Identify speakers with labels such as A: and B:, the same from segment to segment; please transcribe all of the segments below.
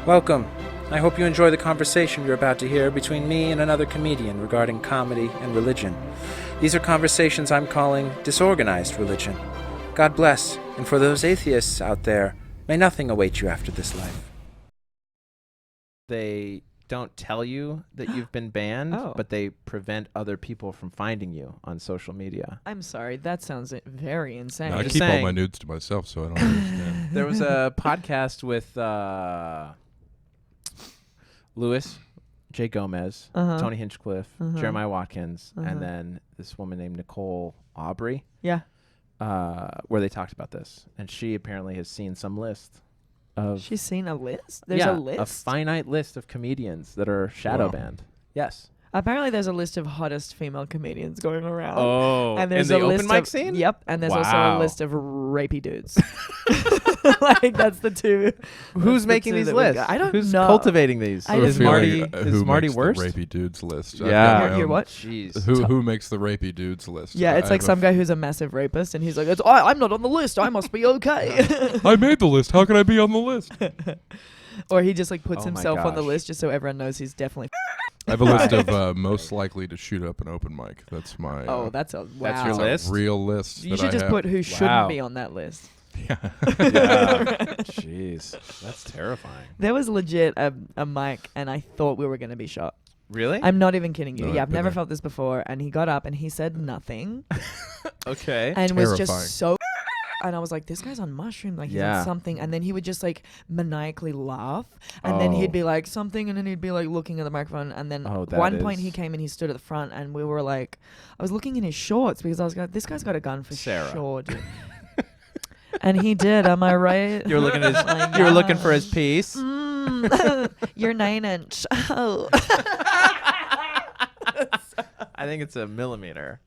A: Welcome. I hope you enjoy the conversation you're about to hear between me and another comedian regarding comedy and religion. These are conversations I'm calling Disorganized Religion. God bless, and for those atheists out there, may nothing await you after this life.
B: They don't tell you that you've been banned, but they prevent other people from finding you on social media.
C: I'm sorry, that sounds very insane.
D: No, I keep all my nudes to myself, so I don't understand.
B: There was a podcast with Louis J. Gomez, Tony Hinchcliffe, Jeremiah Watkins, and then this woman named Nicole Aubrey.
C: Yeah.
B: Where they talked about this. And she apparently has seen some list of...
C: She's seen a list? There's a list?
B: A finite list of comedians that are shadow banned. Yes.
C: Apparently there's a list of hottest female comedians going around.
B: Oh,
C: and there's
B: in the
C: a
B: open mic scene?
C: Yep, and there's also a list of rapey dudes. Like, that's the two.
B: Who's making these lists?
C: I don't
B: Who's
C: know.
B: cultivating these?
D: Is
B: Marty
D: makes
B: worst?
D: the rapey dudes list?
B: Yeah.
C: You're what?
B: Jeez.
D: Who makes the rapey dudes list?
C: Yeah, it's like some guy who's a massive rapist, and he's like, I'm not on the list. I must be okay.
D: I made the list. How can I be on the list?
C: Or he just like puts
B: Oh my
C: himself on the
B: gosh.
C: list just so everyone knows he's definitely...
D: I have a list of most likely to shoot up an open mic. That's my.
C: that's a wow.
B: That's your
D: that's
B: list?
D: a real list.
C: You
D: that
C: should
D: I
C: just
D: have.
C: put who shouldn't be on that list.
D: Yeah.
B: Jeez. That's terrifying.
C: There was legit a mic, and I thought we were going to be shot.
B: Really?
C: I'm not even kidding you.
D: No,
C: Yeah,
D: I've
C: I've
D: been
C: never
D: there.
C: felt this before. And he got up and he said nothing
B: Okay.
C: and was
D: Terrifying.
C: just so... And I was like, this guy's on mushroom, like he's on something. And then he would just like maniacally laugh. And then he'd be like something, and then he'd be like looking at the microphone. And then one point he came and he stood at the front, and we were like, I was looking in his shorts because I was like, this guy's got a gun for
B: Sarah.
C: sure, dude. And he did, am I right?
B: You were looking at his, you were looking for his piece.
C: You're 9-inch. Oh.
B: I think it's a millimeter.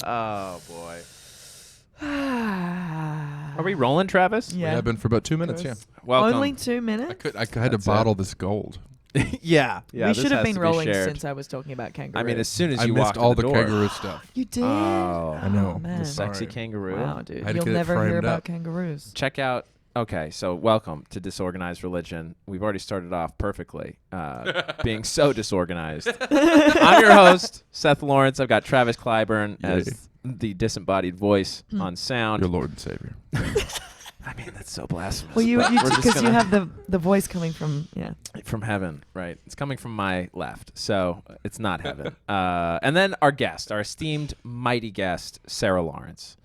B: Oh boy. Are we rolling, Travis?
D: We have been for about 2 minutes. Yeah.
B: Welcome.
C: Only 2 minutes?
D: I had to bottle this gold.
B: yeah.
C: We
B: this
C: should have
B: has
C: been
B: to be
C: rolling
B: shared.
C: since I was talking about kangaroos.
B: I mean, as soon as
D: I
B: you
D: missed
B: walked
D: all
B: in the
D: the
B: door.
D: kangaroo stuff.
C: You did?
B: Oh,
D: I know.
C: Man.
B: the sexy
D: Sorry.
B: kangaroo.
C: Wow, dude.
D: I had to
C: You'll
D: get it
C: never hear
D: framed
C: about
D: up.
C: kangaroos.
B: Check out. Okay, so welcome to Disorganized Religion. We've already started off perfectly, being so disorganized. I'm your host, Seth Lawrence. I've got Travis Clyburn as the disembodied voice on sound.
D: Your Lord and Savior.
B: I mean, that's so blasphemous.
C: Well, you
B: but we're just
C: because you
B: gonna-
C: have the voice coming from
B: from heaven, right? It's coming from my left, so it's not heaven. And then our guest, our esteemed, mighty guest, Sarah Lawrence.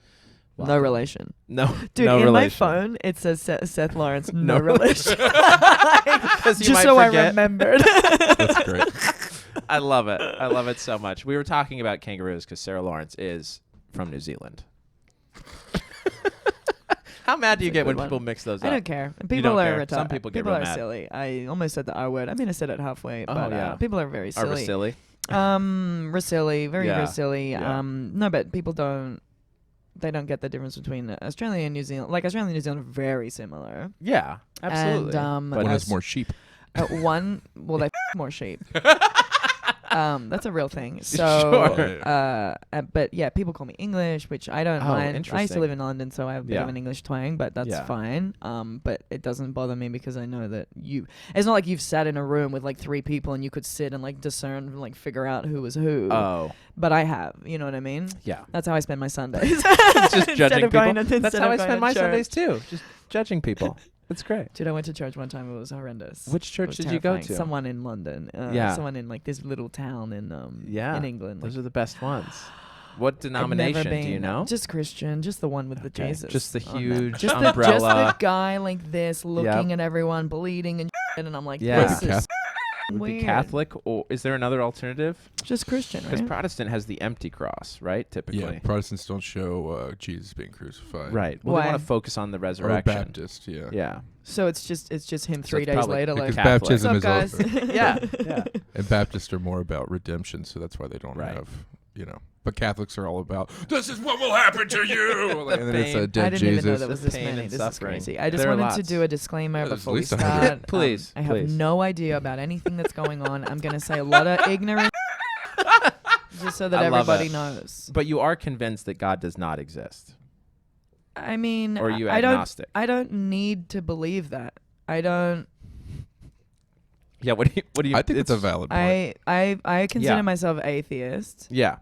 C: no
B: Welcome.
C: relation.
B: No,
C: Dude,
B: no
C: in
B: relation.
C: my phone it says Seth Lawrence, no relation.
B: Because you
C: Just
B: might
C: so I
B: forget.
C: remembered.
D: That's great.
B: I love it. I love it so much. We were talking about kangaroos because Sarah Lawrence is from New Zealand. How mad do you
C: That's a
B: get when
C: good
B: people
C: one.
B: mix those
C: I
B: up?
C: don't care. People
B: don't
C: are
B: care.
C: retarded.
B: Some people get
C: People
B: real
C: are
B: mad.
C: silly. I almost said the R word. I mean, I said it halfway, but
B: yeah.
C: people are very silly.
B: Are we silly?
C: Silly, very,
B: Yeah.
C: very silly.
B: Yeah.
C: No, but people don't get the difference between Australia and New Zealand. Like, Australia and New Zealand are very similar.
B: Yeah, absolutely.
C: And
B: But
D: One has more sheep.
C: they more sheep. That's a real thing. So,
B: Sure.
C: but yeah, people call me English, which I don't
B: Oh,
C: mind. I used
B: interesting.
C: to live in London, so I have a bit
B: Yeah.
C: of an English twang, but that's
B: Yeah.
C: fine. But it doesn't bother me because I know that it's not like you've sat in a room with like 3 people and you could sit and like discern and like figure out who was who.
B: Oh,
C: But I have, you know what I mean?
B: yeah.
C: That's how I spend my Sundays.
B: Just
C: Instead
B: judging
C: of going
B: people.
C: to-
B: That's
C: instead
B: how
C: of
B: I
C: going
B: spend
C: to
B: my
C: church.
B: Sundays too. Just judging people. It's great.
C: Dude, I went to church one time. It was horrendous.
B: Which
C: It
B: church
C: was
B: did you go
C: terrifying.
B: to?
C: Someone in London.
B: Yeah.
C: Someone in like this little town in
B: Yeah.
C: England.
B: Those
C: like,
B: are the best ones. What
C: I've
B: denomination
C: never
B: do you
C: been-
B: know?
C: Just Christian, just the one with the
B: Okay.
C: Jesus.
B: Just the
C: on them.
B: huge
C: just
B: umbrella.
C: The guy like this, looking at everyone, bleeding and shit, and I'm like,
B: Yeah.
C: this is
B: Would be
C: weird.
B: Catholic, or is there another alternative?
C: Just Christian,
B: Because
C: right?
B: Protestant has the empty cross, right? Typically.
D: Yeah, Protestants don't show Jesus being crucified.
B: Right. Well, they
C: Why?
B: want to focus on the
D: Or
B: resurrection.
D: Baptist, yeah.
B: Yeah.
C: So it's just him
B: So
C: 3
B: it's
C: days
B: probably
C: later,
D: Because
C: like,
B: Catholic.
D: baptism
C: what's up,
D: is
C: guys?
D: over.
B: Yeah. Yeah.
D: And Baptists are more about redemption, so that's why they don't
B: Right.
D: have, But Catholics are all about, this is what will happen to you. And then it's
B: pain.
D: a
C: I
D: dead
C: didn't even know
D: Jesus.
C: there was
B: The
C: this
B: pain
C: many.
B: and
C: This is
B: suffering.
C: crazy. I just
B: There are
C: wanted to
B: lots.
C: do a disclaimer
D: At
C: before we
D: least 100.
C: start.
B: Please,
C: I have
B: please.
C: no idea about anything that's going on. I'm going to say a lot of ignorant just so that
B: I love
C: everybody
B: it.
C: knows.
B: But you are convinced that God does not exist.
C: I mean,
B: Or are you
C: I
B: agnostic?
C: don't need to believe that. I don't.
B: Yeah, what do you
D: I think it's a valid point.
C: I consider myself atheist.
B: Yeah.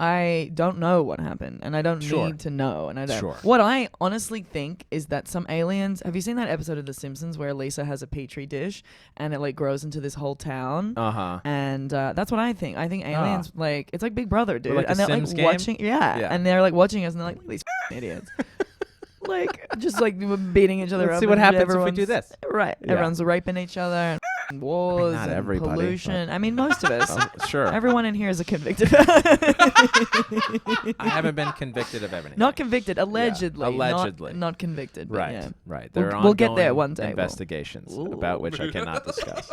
C: I don't know what happened, and I don't need to know, and I don't.
B: Sure.
C: What I honestly think is that some aliens. Have you seen that episode of The Simpsons where Lisa has a petri dish and it like grows into this whole town? And that's what I think. I think aliens like it's like Big Brother, dude,
B: like
C: and they're
B: Sims
C: like
B: game?
C: watching. Yeah, and they're like watching us, and they're like, look at these idiots. Like just like beating each other up.
B: Let's see what happens if we do this.
C: Right. Yeah. Everyone's raping each other. And wars
B: not
C: and
B: everybody,
C: pollution. I mean, most of us.
B: Sure.
C: Everyone in here is a convicted.
B: I haven't been convicted of everything.
C: Not convicted, allegedly.
B: Yeah. Allegedly.
C: Not convicted.
B: Right.
C: Yeah.
B: Right.
C: We'll get there one day.
B: Investigations about which I cannot discuss.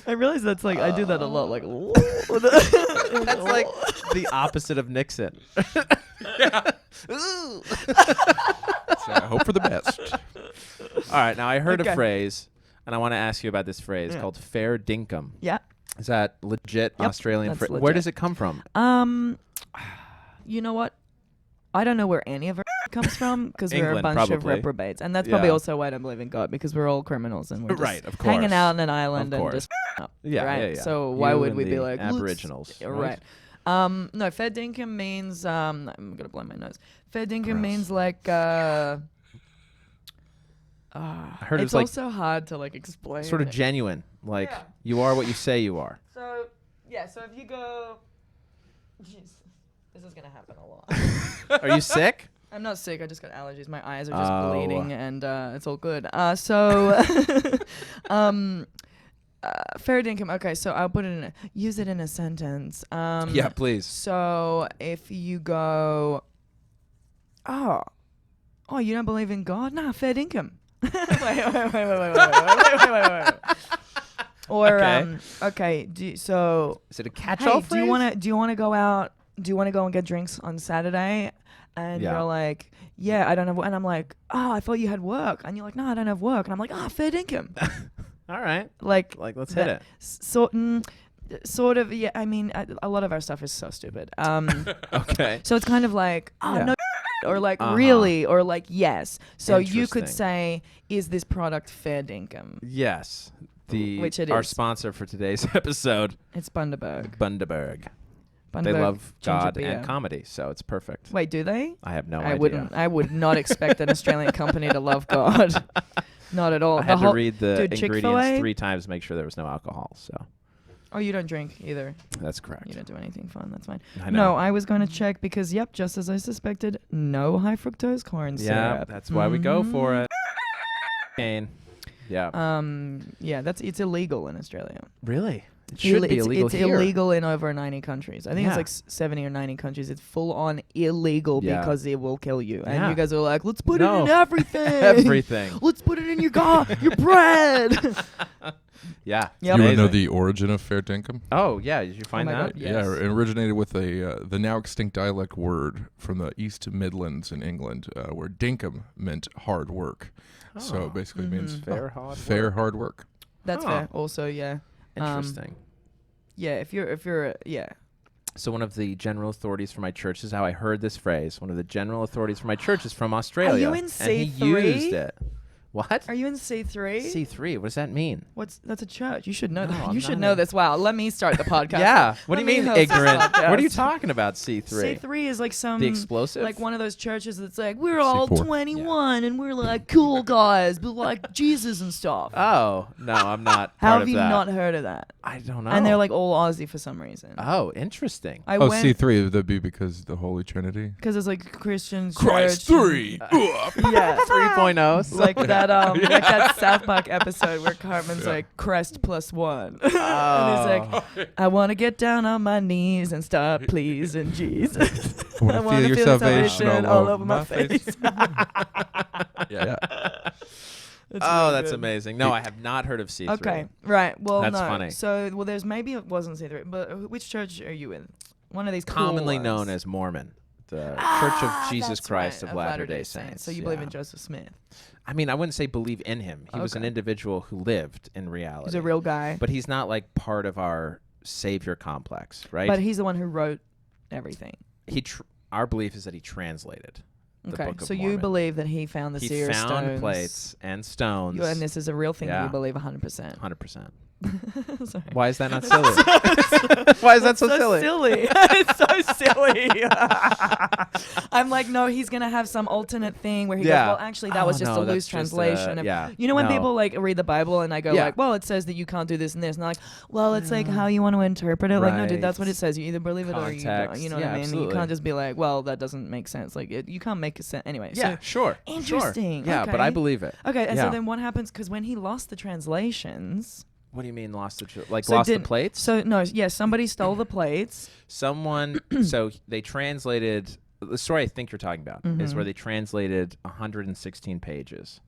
C: I realize that's like I do that a lot. Like
B: that's like the opposite of Nixon.
D: So I hope for the best.
B: All right, now I heard a phrase, and I want to ask you about this phrase called fair dinkum.
C: Yeah.
B: Is that legit Australian phrase? Where does it come from?
C: You know what? I don't know where any of it comes from because we're a bunch of reprobates, and that's probably also why I don't believe in God because we're all criminals and we're just
B: of course.
C: hanging out on an island and just up.
B: Yeah,
C: right?
B: yeah.
C: So why would we be like
B: Aboriginals?
C: Right. No, fair dinkum means I'm gonna blow my nose. Fair dinkum means like
B: I heard
C: it's
B: like
C: also hard to like explain.
B: Sort of genuine, like you are what you say you are.
C: So so if you go, jeez, this is gonna happen a lot.
B: Are you sick?
C: I'm not sick. I just got allergies. My eyes are just bleeding, and it's all good. Fair dinkum. Okay, so I'll put it use it in a sentence.
B: Yeah, please.
C: So if you go, oh, you don't believe in God? Nah, fair dinkum. wait. Or okay. So
B: is it a catch-all phrase?
C: Do you wanna go out? Do you want to go and get drinks on Saturday? And you're like, yeah, I don't have. And I'm like, I thought you had work. And you're like, no, I don't have work. And I'm like, fair dinkum.
B: All right.
C: Like
B: let's hit it.
C: Sort of. Yeah. I mean, a lot of our stuff is so stupid.
B: Okay.
C: So it's kind of like, no, or like really, or like yes. So you could say, is this product fair dinkum?
B: Yes.
C: Which it
B: our
C: is.
B: Sponsor for today's episode.
C: It's Bundaberg.
B: They love God and comedy, so it's perfect.
C: Wait, do they?
B: I have no idea.
C: I would not expect an Australian company to love God. Not at all.
B: I had to read the ingredients 3 times to make sure there was no alcohol. So.
C: Oh, you don't drink either.
B: That's correct.
C: You don't do anything fun. That's fine.
B: I know.
C: No, I was going to check because, just as I suspected, no high fructose corn syrup.
B: Yeah, that's why we go for it. Yeah.
C: It's illegal in Australia.
B: Really? It should be illegal
C: It's
B: here.
C: illegal in over 90 countries. I think it's like 70 or 90 countries. It's full on illegal because it will kill you. And you guys are like, let's put it in everything.
B: Everything.
C: Let's put it in your your bread.
B: Yeah.
D: You want to know the origin of fair dinkum?
B: Oh, yeah. Did you find that?
C: God, yes.
D: Yeah, it originated with the now extinct dialect word from the East Midlands in England, where dinkum meant hard work. So it basically means hard work.
C: That's fair. Also, yeah.
B: Interesting.
C: If you're
B: So one of the general authorities for my church is how I heard this phrase. One of the general authorities for my church is from Australia.
C: Are you in C3?
B: And he used it. What?
C: Are you in C3?
B: C3. What does that mean?
C: That's a church. You should know that.
B: I'm
C: You should know this. Wow. Let me start the podcast.
B: Yeah. What do you mean ignorant? What
C: Podcast.
B: are you talking about, C3?
C: C3 is like some
B: The explosive?
C: like one of those churches that's like we're all
D: C4.
C: 21 and we're like cool guys, but like Jesus and stuff.
B: Oh, no, I'm not
C: How
B: part
C: have
B: of
C: you
B: that.
C: not heard of that?
B: I don't know.
C: And they're like all Aussie for some reason.
B: Oh, interesting.
C: I went
D: C3, would that be because the Holy Trinity?
C: because it's like Christian
D: Christ
C: church
D: 3!
C: Yeah.
B: 3.0.
C: Like that like that South Park episode where Cartman's like Crest +1. And he's like, I want to get down on my knees and start pleasing Jesus.
D: I want to feel your salvation
C: all over my face.
D: Yeah.
B: That's amazing. No, I have not heard of C3.
C: Okay, right. Well,
B: That's
C: no.
B: funny.
C: So, there's maybe it wasn't C3, but which church are you in? One of these
B: Commonly
C: cool
B: known
C: ones.
B: as Mormon. The Church of Jesus
C: That's
B: Christ
C: right,
B: of Latter-day Saints.
C: So you believe in Joseph Smith?
B: I mean, I wouldn't say believe in him. He was an individual who lived in reality.
C: He's a real guy.
B: But he's not like part of our savior complex, right?
C: But he's the one who wrote everything.
B: Our belief is that he translated
C: Okay,
B: Book of
C: so
B: Mormon.
C: you believe that he found the seer
B: He found
C: stones.
B: plates and stones.
C: And this is a real thing that
B: Yeah.
C: you believe 100%.
B: 100%.
C: Sorry.
B: Why is that not silly? Why is that so silly?
C: It's so silly. I'm like, no, he's going to have some alternate thing where he goes, well, actually, that was just a loose translation. You know when people like read the Bible and I go like, well, it says that you can't do this and this. And I'm like, well, it's like how you want to interpret it. Like, no, dude, that's what it says. You either believe it or you don't. You know what I mean?
B: Absolutely.
C: You can't just be like, well, that doesn't make sense. Like, you can't make a sense. Anyway.
B: Yeah,
C: so,
B: sure.
C: Interesting.
B: Yeah,
C: okay.
B: but I believe it.
C: Okay, and so then what happens? Because when he lost the translations...
B: What do you mean lost the plates?
C: So no, yeah, somebody stole the plates.
B: Someone, so they translated, the story I think you're talking about is where they translated 116 pages.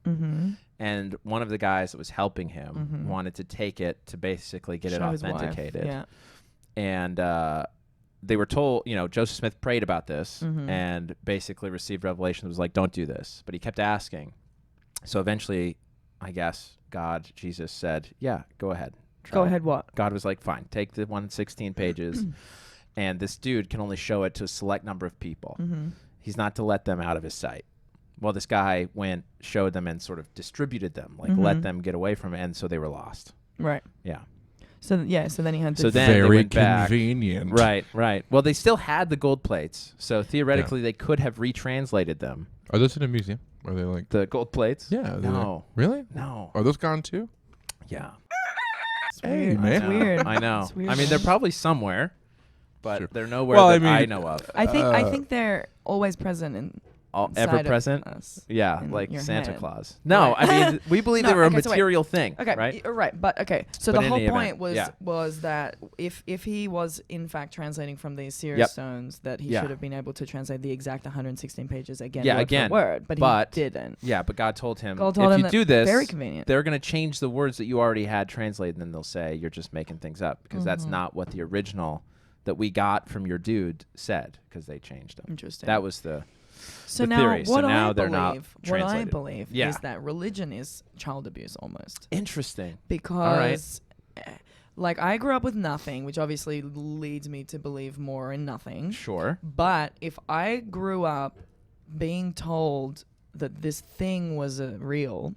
B: And one of the guys that was helping him wanted to take it to basically get it authenticated. Yeah. And they were told, Joseph Smith prayed about this and basically received revelation that was like, don't do this. But he kept asking. So eventually, I guess, God, Jesus said, yeah, go ahead.
C: Go ahead what?
B: God was like, fine, take the 116 pages. And this dude can only show it to a select number of people. He's not to let them out of his sight. Well, this guy went, showed them, and sort of distributed them, like let them get away from it, and so they were lost.
C: Right.
B: Yeah.
C: So then he had to...
B: So then
D: very
B: they went back.
D: Convenient.
B: Right. Well, they still had the gold plates, so theoretically they could have retranslated them.
D: Are those in a museum? Are they like...
B: The gold plates?
D: Yeah.
B: No.
D: Really?
B: No.
D: Are those gone too?
B: Yeah.
D: Hey, man.
C: It's weird.
B: I know.
C: It's weird,
B: I mean, they're probably somewhere, but they're nowhere I know of.
C: I think they're always present in...
B: ever present? Yeah, like Santa Claus. No,
C: Right.
B: I mean, we believe they were a material thing,
C: okay,
B: right?
C: Right, but okay. So
B: But
C: the
B: in
C: whole
B: any
C: point
B: event,
C: was that if he was in fact translating from these seer stones, that he should have been able to translate the exact 116 pages again, word for word, but he didn't.
B: Yeah, but God told him,
C: if
B: you do this,
C: very convenient.
B: They're going to change the words that you already had translated, and then they'll say you're just making things up because that's not what the original that we got from your dude said, because they changed them.
C: Interesting.
B: That was the...
C: So now,
B: theory.
C: what I
B: Translated.
C: believe is that religion is child abuse almost.
B: Interesting.
C: Because, like, I grew up with nothing, which obviously leads me to believe more in nothing.
B: Sure.
C: But if I grew up being told that this thing was real,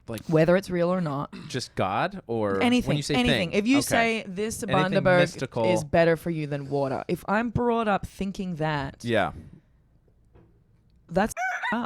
B: like
C: whether it's real or not,
B: just God or
C: anything,
B: when you say
C: anything.
B: Thing.
C: If you say this Bundaberg is better for you than water, if I'm brought up thinking that, that's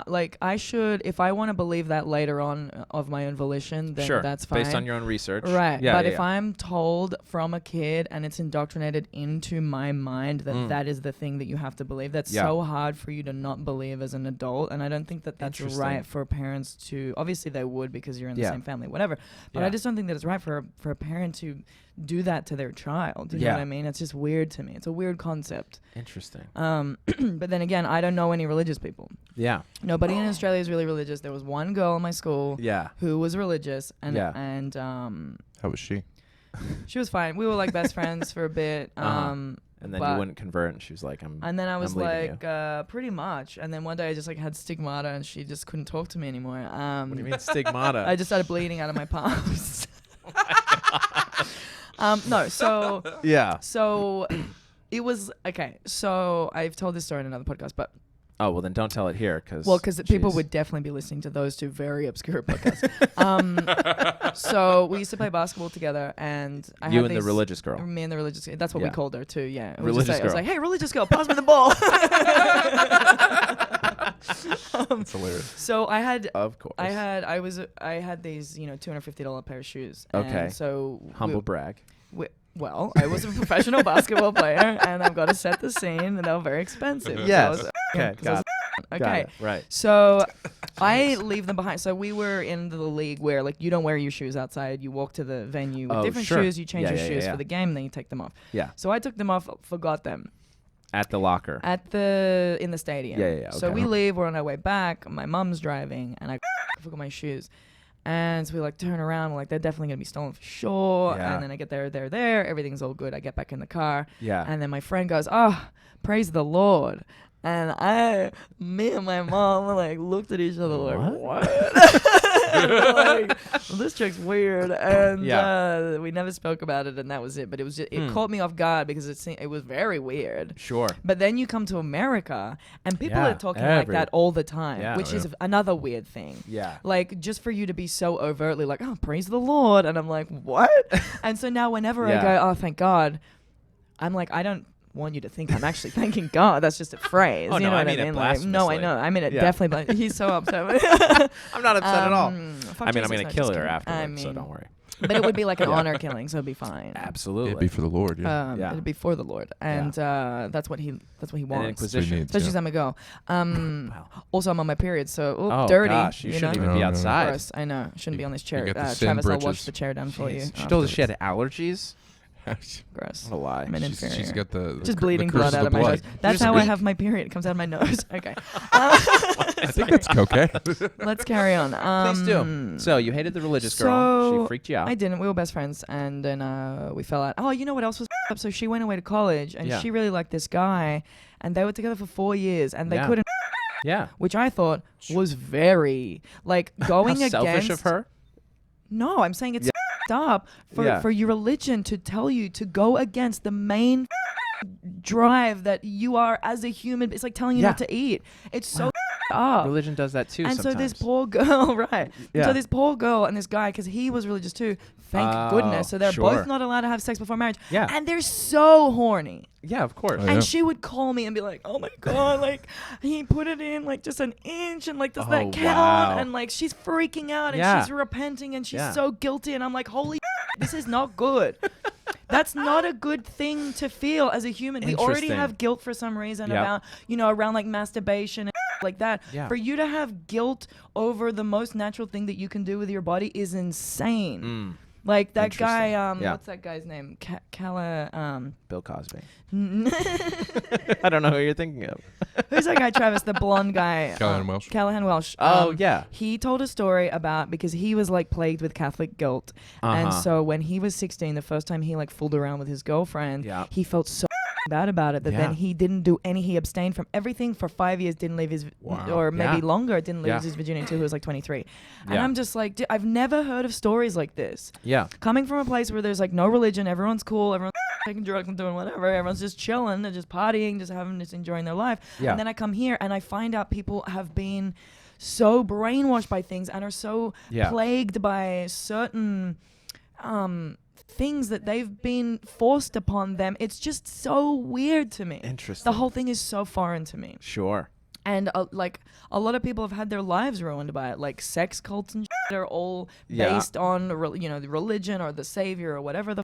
C: like I should, if I want to believe that later on of my own volition, then that's fine.
B: Based on your own research.
C: Right. But if I'm told from a kid and it's indoctrinated into my mind that that is the thing that you have to believe, that's so hard for you to not believe as an adult. And I don't think that that's right for parents to, obviously they would because you're in the same family, whatever. But I just don't think that it's right for a parent to do that to their child. You know what I mean? It's just weird to me. It's a weird concept.
B: Interesting.
C: But then again, I don't know any religious people.
B: Yeah.
C: Nobody in Australia is really religious. There was one girl in my school who was religious and
D: how was she?
C: She was fine. We were like best friends for a bit.
B: And then you wouldn't convert, and she was like,
C: and then I was like, pretty much. And then one day I just like had stigmata, and she just couldn't talk to me anymore.
B: What do you mean stigmata?
C: I just started bleeding out of my palms. No, so so it was okay. So I've told this story in another podcast, but
B: well, then don't tell it here, because
C: people would definitely be listening to those two very obscure podcasts. So we used to play basketball together, and
B: you and the religious girl.
C: Me and the religious girl. That's what we called her too. Yeah,
B: religious girl.
C: I was like, hey, religious girl, pass me the ball.
B: That's hilarious.
C: So I had,
B: of course,
C: I had these, $250 pair of shoes.
B: Okay.
C: And so
B: humble brag.
C: Well, I was a professional basketball player, and I've got to set the scene, and they were very expensive.
B: Yes.
C: So
B: okay. Got it. Right.
C: So I leave them behind. So we were in the league where, like, you don't wear your shoes outside. You walk to the venue with different shoes. You change your shoes for the game, and then you take them off.
B: Yeah.
C: So I took them off, forgot them.
B: At the locker.
C: In the stadium.
B: Yeah. Okay.
C: So we leave. We're on our way back. My mom's driving, and I forgot my shoes. And so we like turn around, we're like, they're definitely gonna be stolen for sure.
B: Yeah.
C: And then I get there, everything's all good. I get back in the car.
B: Yeah.
C: And then my friend goes, oh, praise the Lord. And me and my mom were like looked at each other like, what? like, well, this chick's weird, and we never spoke about it, and that was it. But it was just, it caught me off guard because it was very weird.
B: Sure.
C: But then you come to America, and people are talking like that all the time, which is another weird thing.
B: Yeah.
C: Like, just for you to be so overtly like, oh, praise the Lord, and I'm like, what? And so now whenever I go, oh, thank God, I'm like, I don't want you to think I'm actually thanking God. That's just a phrase. You know what I mean? Like, no, I know. I mean it definitely. But he's so upset.
B: I'm not upset at all. I mean, I'm going to kill her afterwards, so don't worry.
C: But it would be like an honor killing, so it'd be fine.
B: Absolutely.
D: It'd be for the Lord.
C: It'd be for the Lord, and that's what he wants.
B: An inquisition.
C: Especially as I'm gonna go.
B: Wow.
C: Also, I'm on my period, so dirty.
B: Gosh, you shouldn't even be outside.
C: Of course, I know. Shouldn't be on this chair.
D: Travis,
C: I'll wash the chair down for you.
B: She told us she had allergies.
C: Gross.
B: What a lie.
C: I'm an inferior.
D: She's got the
C: just bleeding blood out of my nose. That's how I have my period. It comes out of my nose. Okay.
D: I think it's okay.
C: Let's carry on.
B: Please do. So you hated the religious girl. She freaked you out.
C: I didn't. We were best friends, and then we fell out. Oh, you know what else was up? So she went away to college, and she really liked this guy, and they were together for 4 years, and they couldn't.
B: Yeah.
C: Which I thought was very like going against.
B: Selfish of her.
C: No, I'm saying it's up for your religion to tell you to go against the main drive that you are as a human. It's like telling you not to eat. It's so up.
B: Religion does that too.
C: And
B: sometimes.
C: so this poor girl, right? Yeah. So this poor girl and this guy, because he was religious too. Thank goodness. So they're both not allowed to have sex before marriage.
B: Yeah.
C: And they're so horny.
B: Yeah, of course.
C: And she would call me and be like, "Oh my God, like he put it in like just an inch, and like does that count?"
B: Wow.
C: And like she's freaking out and she's repenting and she's so guilty, and I'm like, "Holy, this is not good." That's not a good thing to feel as a human. We already have guilt for some reason about, around like masturbation and like that. Yeah. For you to have guilt over the most natural thing that you can do with your body is insane. Like that guy, what's that guy's name?
B: Bill Cosby. I don't know who you're thinking of.
C: Who's that guy, Travis? The blonde guy.
D: Callahan
C: Welsh.
B: Oh, yeah.
C: He told a story about, because he was like plagued with Catholic guilt. And so when he was 16, the first time he like fooled around with his girlfriend, he felt so bad about it that then he didn't do he abstained from everything for 5 years, didn't leave his, or maybe longer, didn't lose his virginity until he was like 23. And I'm just like, I've never heard of stories like this. Yeah. Coming from a place where there's like no religion, everyone's cool, everyone's taking drugs and doing whatever, everyone's just chilling and just partying, just enjoying their life. And then I come here and I find out people have been so brainwashed by things and are so plagued by certain things that they've been forced upon them. It's just so weird to me.
B: Interesting.
C: The whole thing is so foreign to me.
B: Sure.
C: And like a lot of people have had their lives ruined by it. Like sex cults and shit are all based on the religion or the savior or whatever the.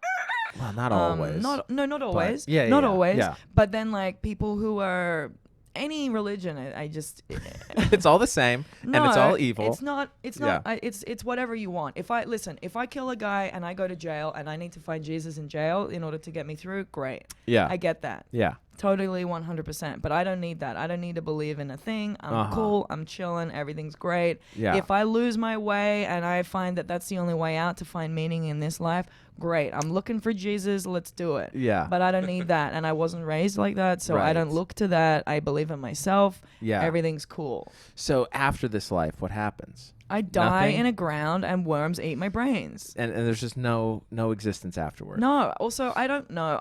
B: Well, not always.
C: Not always.
B: But,
C: not always.
B: Yeah.
C: But then like people who are any religion, I just
B: it's all the same, and it's all evil.
C: It's not. It's whatever you want. If I kill a guy and I go to jail and I need to find Jesus in jail in order to get me through, great. Yeah, I get that. Yeah, totally 100%. But I don't need that. I don't need to believe in a thing. I'm cool. I'm chilling. Everything's great. Yeah. If I lose my way and I find that that's the only way out to find meaning in this life, great. I'm looking for Jesus. Let's do it. Yeah. But I don't need that. And I wasn't raised like that. So I don't look to that. I believe in myself. Yeah. Everything's cool.
B: So after this life, what happens?
C: I die in a ground and worms eat my brains.
B: And there's just no existence afterward.
C: No. Also, I don't know.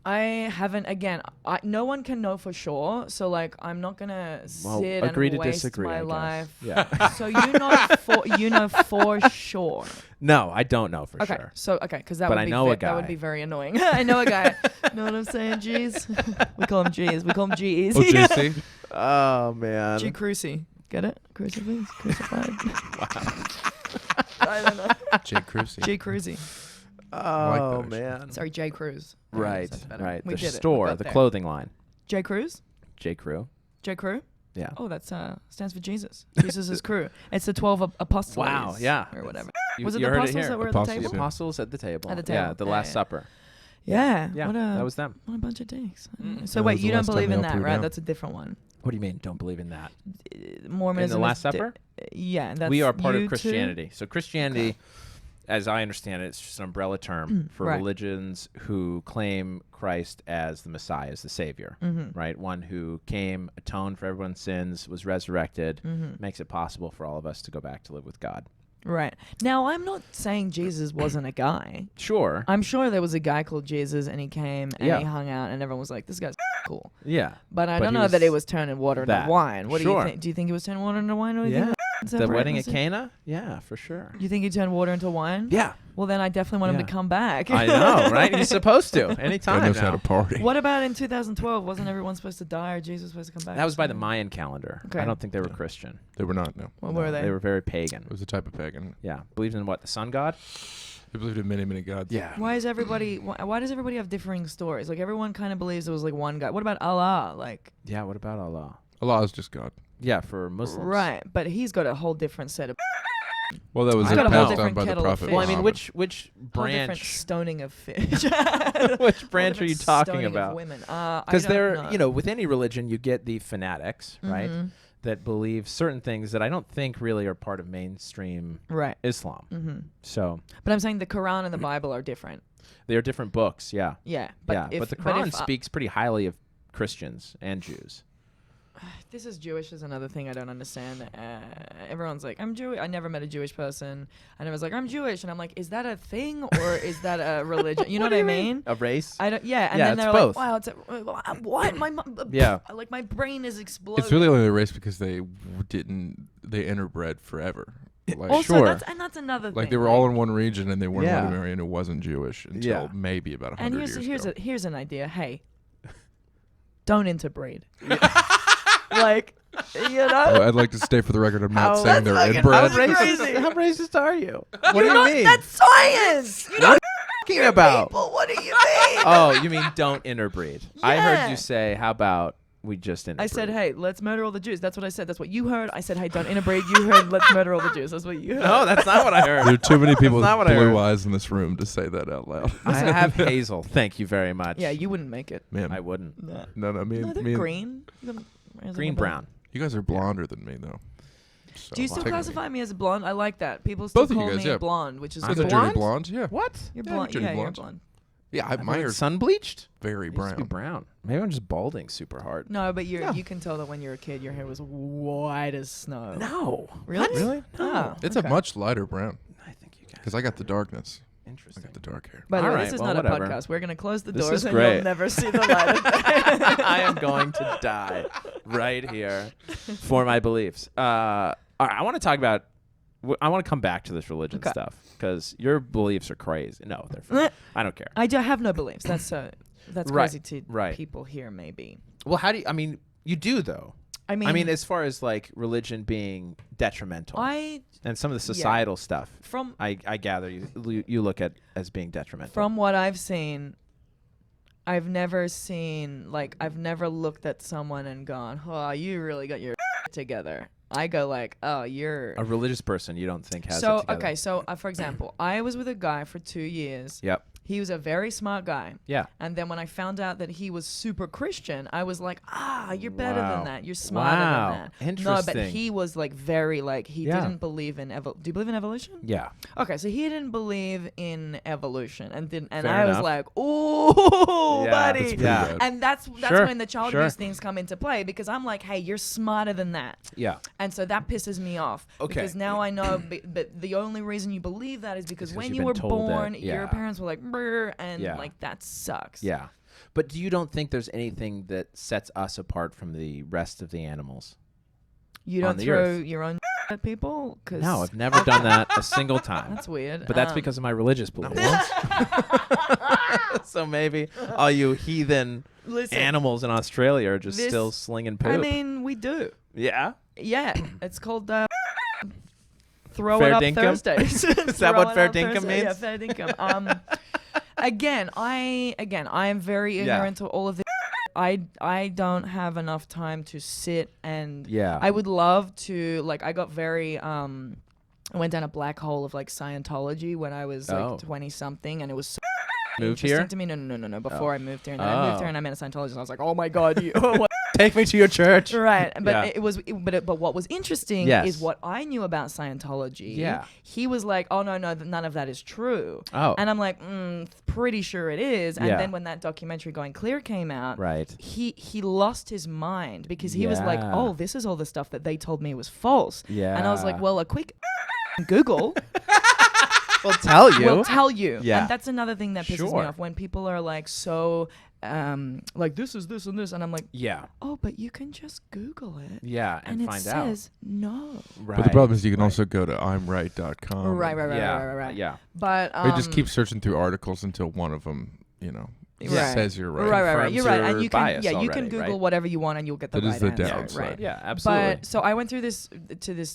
C: I haven't, again, no one can know for sure. So, like, I'm not going to sit and waste my life. Yeah. So, you know for sure.
B: No, I don't know for sure.
C: So, because that would be very annoying. I know a guy. Know what I'm saying, G's? We call him G's. We call him G's.
D: Oh, GC?
B: Oh, man.
C: G. Cruci. Get it? Crucifix? Crucified?
B: Wow.
C: I don't know.
D: J. Cruci.
C: G. Cruci.
B: Oh, man.
C: Sorry, J. Cruz.
B: Right.
C: We
B: the store, the clothing line.
C: J. Cruz?
B: J. Crew.
C: J. Crew?
B: Yeah.
C: Oh, that stands for Jesus. Jesus' crew. It's the 12 apostles.
B: Wow, yeah.
C: Or whatever.
B: Was
C: it the apostles that were at the table?
B: The apostles at the table.
C: At the table.
B: Yeah, the Last Supper.
C: Yeah.
B: That was them.
C: What a bunch of dicks. So wait, you don't believe in that, right? That's a different one.
B: What do you mean, don't believe in that?
C: Mormonism.
B: In the Last Supper?
C: Yeah.
B: We are part of Christianity. So Christianity, as I understand it, it's just an umbrella term for
C: right.
B: religions who claim Christ as the Messiah, as the Savior, right? One who came, atoned for everyone's sins, was resurrected, makes it possible for all of us to go back to live with God.
C: Right. Now, I'm not saying Jesus wasn't a guy.
B: Sure.
C: I'm sure there was a guy called Jesus, and he came, and he hung out, and everyone was like, this guy's cool.
B: Yeah.
C: But I don't know that he was turning water into wine. What do you
B: Sure.
C: think? Do you think he was turning water into wine? Or do you think
B: The wedding at Cana? Yeah, for sure.
C: You think he turned water into wine?
B: Yeah.
C: Well, then I definitely want him to come back.
B: I know, right? He's supposed to. Anytime
D: God knows
B: now.
D: how to party.
C: What about in 2012? Wasn't everyone supposed to die or Jesus supposed to come back?
B: That was by the Mayan calendar.
C: Okay.
B: I don't think they were Christian.
D: They were not, no.
C: What were they?
B: They were very pagan.
D: It was a type of pagan.
B: Yeah. Believed in what? The sun god?
D: They believed in many, many gods.
B: Yeah.
C: Why does everybody have differing stories? Like, everyone kind of believes it was like one guy. What about Allah? Like,
B: Yeah, what about Allah?
D: Allah is just God.
B: Yeah, for Muslims.
C: right, but he's got a whole different set of
D: Well, that was
B: I don't know.
D: passed down
C: Different
D: by the
C: kettle of
D: Prophet
C: fish.
B: Well, I mean,
D: Muhammad.
B: which
C: whole different
B: branch?
C: stoning of fish.
B: Which branch are you talking
C: Stoning
B: about?
C: Of women.
B: Because with any religion, you get the fanatics, right? That believe certain things that I don't think really are part of mainstream
C: right.
B: Islam. So
C: But I'm saying the Quran and the Bible are different.
B: they are different books, yeah.
C: Yeah,
B: But the Quran speaks pretty highly of Christians and Jews.
C: This is Jewish is another thing I don't understand. Everyone's like, I'm Jewish. I never met a Jewish person. And I was like, I'm Jewish. And I'm like, is that a thing or is that a religion? You know what I mean?
B: A race?
C: I don't. Yeah. And
B: Yeah,
C: then
B: it's
C: they're
B: both.
C: like, wow, it's what?
B: Yeah.
C: Like, my brain is exploding.
D: It's really only a race because they interbred forever. Like,
C: also,
B: Sure.
C: that's another thing.
D: like they were all in one region and they weren't
B: Yeah.
D: allowed to marry, and it wasn't Jewish until maybe about 100
C: And
D: years ago.
C: here's an idea. Hey, don't interbreed. Like, you know.
D: I'd like to stay for the record. I'm not saying they're
C: fucking
D: inbred.
C: crazy.
B: How racist are you? What do you
C: not,
B: mean?
C: That's science. You
B: What
C: know
B: are you talking about?
C: people. What do you mean?
B: Oh, you mean don't interbreed. I heard
C: Yeah.
B: you say, how about we just interbreed?
C: I said, hey, let's murder all the Jews. That's what I said. That's what you heard. I said, hey, don't interbreed. You heard, let's murder all the Jews. That's what you heard.
B: No, that's not what I heard.
D: There are too many people with
B: not what I
D: blue
B: heard.
D: eyes in this room to say that out loud.
B: I have hazel. Thank you very much.
C: Yeah, you wouldn't make it.
D: Man,
B: I wouldn't.
C: No,
D: no, me
C: no
D: and
C: they're
D: me and-
C: green.
B: Green brown.
D: You guys are blonder than me, though. So
C: Do you still
D: technically-
C: classify me as blonde? I like that. People still
D: Both of you
C: call
D: guys,
C: me
D: yeah.
C: blonde, which is
B: I'm
D: Is it
C: cool.
D: dirty
B: blonde?
D: blonde? Yeah.
B: What?
C: You're
D: Yeah,
C: blonde.
D: dirty
C: Yeah, you're
D: blonde.
C: blonde.
D: Yeah,
B: I
D: my
B: thought
D: hair's
B: sun bleached?
D: very
B: It used to be
D: brown.
B: brown. Maybe I'm just balding super hard.
C: No, but you can tell that when you're a kid, your hair was white as snow.
B: No.
C: Really?
B: Really?
C: Ah,
D: It's
C: okay.
D: a much lighter brown
B: I think you guys.
D: because I got the darkness. I
B: Interesting.
D: got the dark hair.
C: By the way,
B: All
C: this
B: right,
C: is
B: well,
C: not
B: whatever.
C: a podcast. We're gonna close the
B: This
C: doors
B: is
C: and
B: great.
C: you'll never see the light of day.
B: I am going to die right here for my beliefs. All right, I want to talk about. I want to come back to this religion stuff because your beliefs are crazy. No, they're. I don't care.
C: I do have no beliefs. That's
B: Right,
C: crazy to
B: right.
C: people here, maybe.
B: Well, how do you? I mean, you do though.
C: I mean,
B: as far as like religion being detrimental, and some of the societal stuff.
C: from
B: I gather you look at as being detrimental.
C: from what I've seen, I've never looked at someone and gone, "Oh, you really got your together." I go like, "Oh, you're
B: a religious person, you don't think has it
C: so
B: together.
C: okay." So, for example, I was with a guy for 2 years.
B: Yep.
C: He was a very smart guy.
B: Yeah.
C: And then when I found out that he was super Christian, I was like, you're better
B: Wow.
C: than that. You're smarter
B: Wow.
C: than that.
B: Interesting.
C: No, but he was like very like, he
B: Yeah.
C: didn't believe in do you believe in evolution?
B: Yeah.
C: Okay, so he didn't believe in evolution and
B: Fair
C: I was
B: enough.
C: like, ooh,
B: Yeah,
C: buddy.
D: That's pretty
B: Yeah.
D: bad.
C: And that's
B: Sure,
C: when the child
B: sure.
C: abuse things come into play because I'm like, hey, you're smarter than that.
B: Yeah.
C: And so that pisses me off.
B: Okay.
C: Because now I know, but the only reason you believe that is because
B: It's 'cause
C: when
B: you've
C: you
B: been
C: were
B: told that,
C: born,
B: yeah.
C: your parents were like, brr, and
B: Yeah.
C: like that sucks.
B: Yeah. But you don't think there's anything that sets us apart from the rest of the animals?
C: You
B: on
C: don't
B: the
C: throw
B: earth.
C: your own at people? Cause
B: No, I've never done that a single time.
C: that's weird.
B: But that's because of my religious beliefs. So maybe all you heathen
C: listen,
B: animals in Australia are just
C: this-
B: still slinging poop.
C: I mean, we do.
B: yeah.
C: Yeah, it's called throw
B: Fair
C: it up
B: dinkum?
C: Thursdays.
B: Is that what fair dinkum means?
C: Yeah, fair dinkum. Again, I am very ignorant to all of this. I don't have enough time to sit and
B: Yeah.
C: I would love to I got very I went down a black hole of like Scientology when I was like 20 something and it was so
B: Moved
C: interesting
B: here?
C: to me. No. Before I moved here, and then I moved here and I met a Scientologist. And I was like, oh my god, you what
B: take me to your church.
C: Right, but but what was interesting is what I knew about Scientology.
B: Yeah,
C: he was like, "Oh no, none of that is true."
B: Oh,
C: and I'm like, pretty sure it is. And then when that documentary Going Clear came out, he lost his mind because he was like, "Oh, this is all the stuff that they told me was false." Yeah, and I was like, "Well, a quick Google."
B: We'll tell you.
C: We'll tell you.
B: Yeah.
C: And that's another thing that pisses me off when people are like so like this is this and this, and I'm like, oh, but you can just Google it.
B: Yeah, and find out.
C: And it says no.
D: Right. But the problem is you can also go to imright.com.
C: Right.
B: Yeah.
C: But
D: or just keep searching through articles until one of them, says you're right.
C: Right. You're right. And you can
B: you
C: can Google whatever you want and you'll get the right
D: answer.
C: Downside.
D: Right.
B: Yeah, absolutely.
C: But so I went through this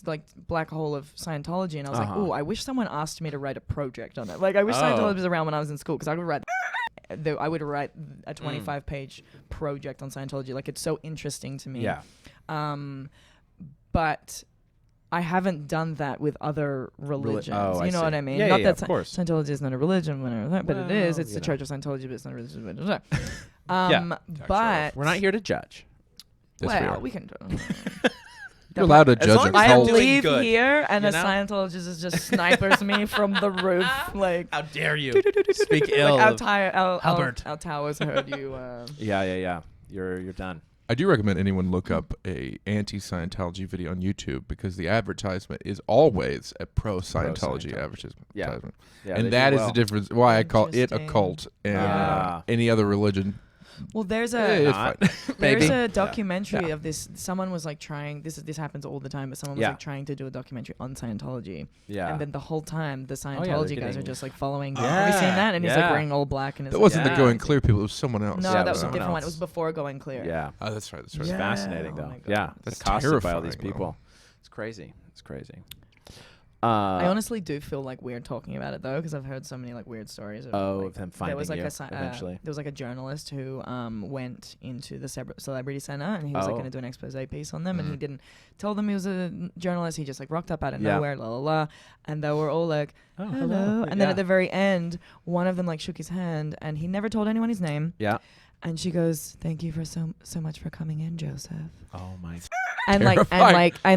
C: like black hole of Scientology, and I was like, "Ooh, I wish someone asked me to write a project on it. Like I wish Scientology was around when I was in school, because I would write a 25-page project on Scientology. Like it's so interesting to me."
B: Yeah.
C: But I haven't done that with other religions.
B: You
C: know what I mean?
B: Yeah,
C: not that
B: of course.
C: Scientology is not a religion, but it is. It's the Church of Scientology, but it's not a religion. But
B: we're not here to judge.
C: Well, we can.
D: You're allowed to judge a cult.
C: I leave here and a Scientologist is just snipers me from the roof. Like,
B: how dare you speak ill
C: of
B: Albert?
C: Our towers heard you.
B: Yeah. You're done.
D: I do recommend anyone look up a anti-Scientology video on YouTube, because the advertisement is always a pro-Scientology advertisement.
B: Yeah,
D: and that is the difference. Why I call it a cult and any other religion.
C: Well, there's a documentary of this. Someone was like trying. This happens all the time, but someone was like trying to do a documentary on Scientology. Yeah. And then the whole time, the Scientology guys are just like following. Have you seen that? And he's like wearing all black. And
D: that wasn't the Going Clear people. It was someone else.
C: No, that was a different one. It was before Going Clear.
B: Yeah.
D: Oh, that's right.
B: It's fascinating though.
D: That's
B: accosted by all these people. It's crazy.
C: I honestly do feel like weird talking about it though, because I've heard so many like weird stories
B: of them finding eventually.
C: There was like a journalist who went into the Celebrity Center, and he was like going to do an expose piece on them, and he didn't tell them he was a journalist. He just like rocked up out of nowhere, and they were all like, hello. And then at the very end, one of them like shook his hand, and he never told anyone his name. Yeah. And she goes, "Thank you for so much for coming in, Joseph." Oh my! And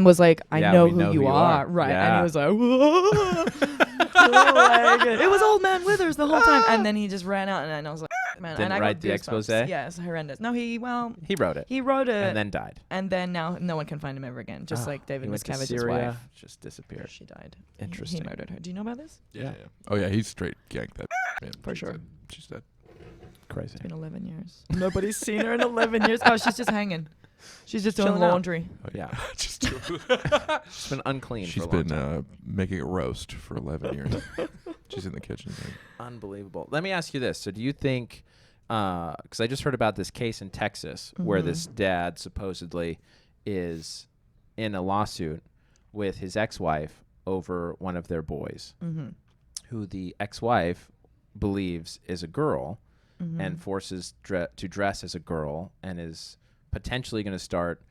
C: was like, "I know who you are." Right? Yeah. And he was like, "Whoa." It was Old Man Withers the whole time, and then he just ran out, and I was like, "Man!"
B: Didn't
C: and I
B: write the expose.
C: Yeah, it's horrendous. No, he
B: wrote it.
C: He wrote it,
B: and then died.
C: And then now no one can find him ever again. Just like David Miscavige's wife,
B: just disappeared.
C: She died.
B: Interesting.
C: He murdered her. Do you know about this?
D: Yeah. Oh yeah, he's straight ganked that man.
C: For sure.
D: She's dead.
B: Crazy.
C: It's been 11 years. Nobody's seen her in 11 years. Oh, she's just hanging. She's just doing laundry.
B: Oh, yeah. She's been unclean.
D: She's been making a roast for 11 years. She's in the kitchen.
B: Unbelievable. Let me ask you this. So do you think, because I just heard about this case in Texas where this dad supposedly is in a lawsuit with his ex-wife over one of their boys, who the ex-wife believes is a girl, and forces to dress as a girl, and is potentially going to start,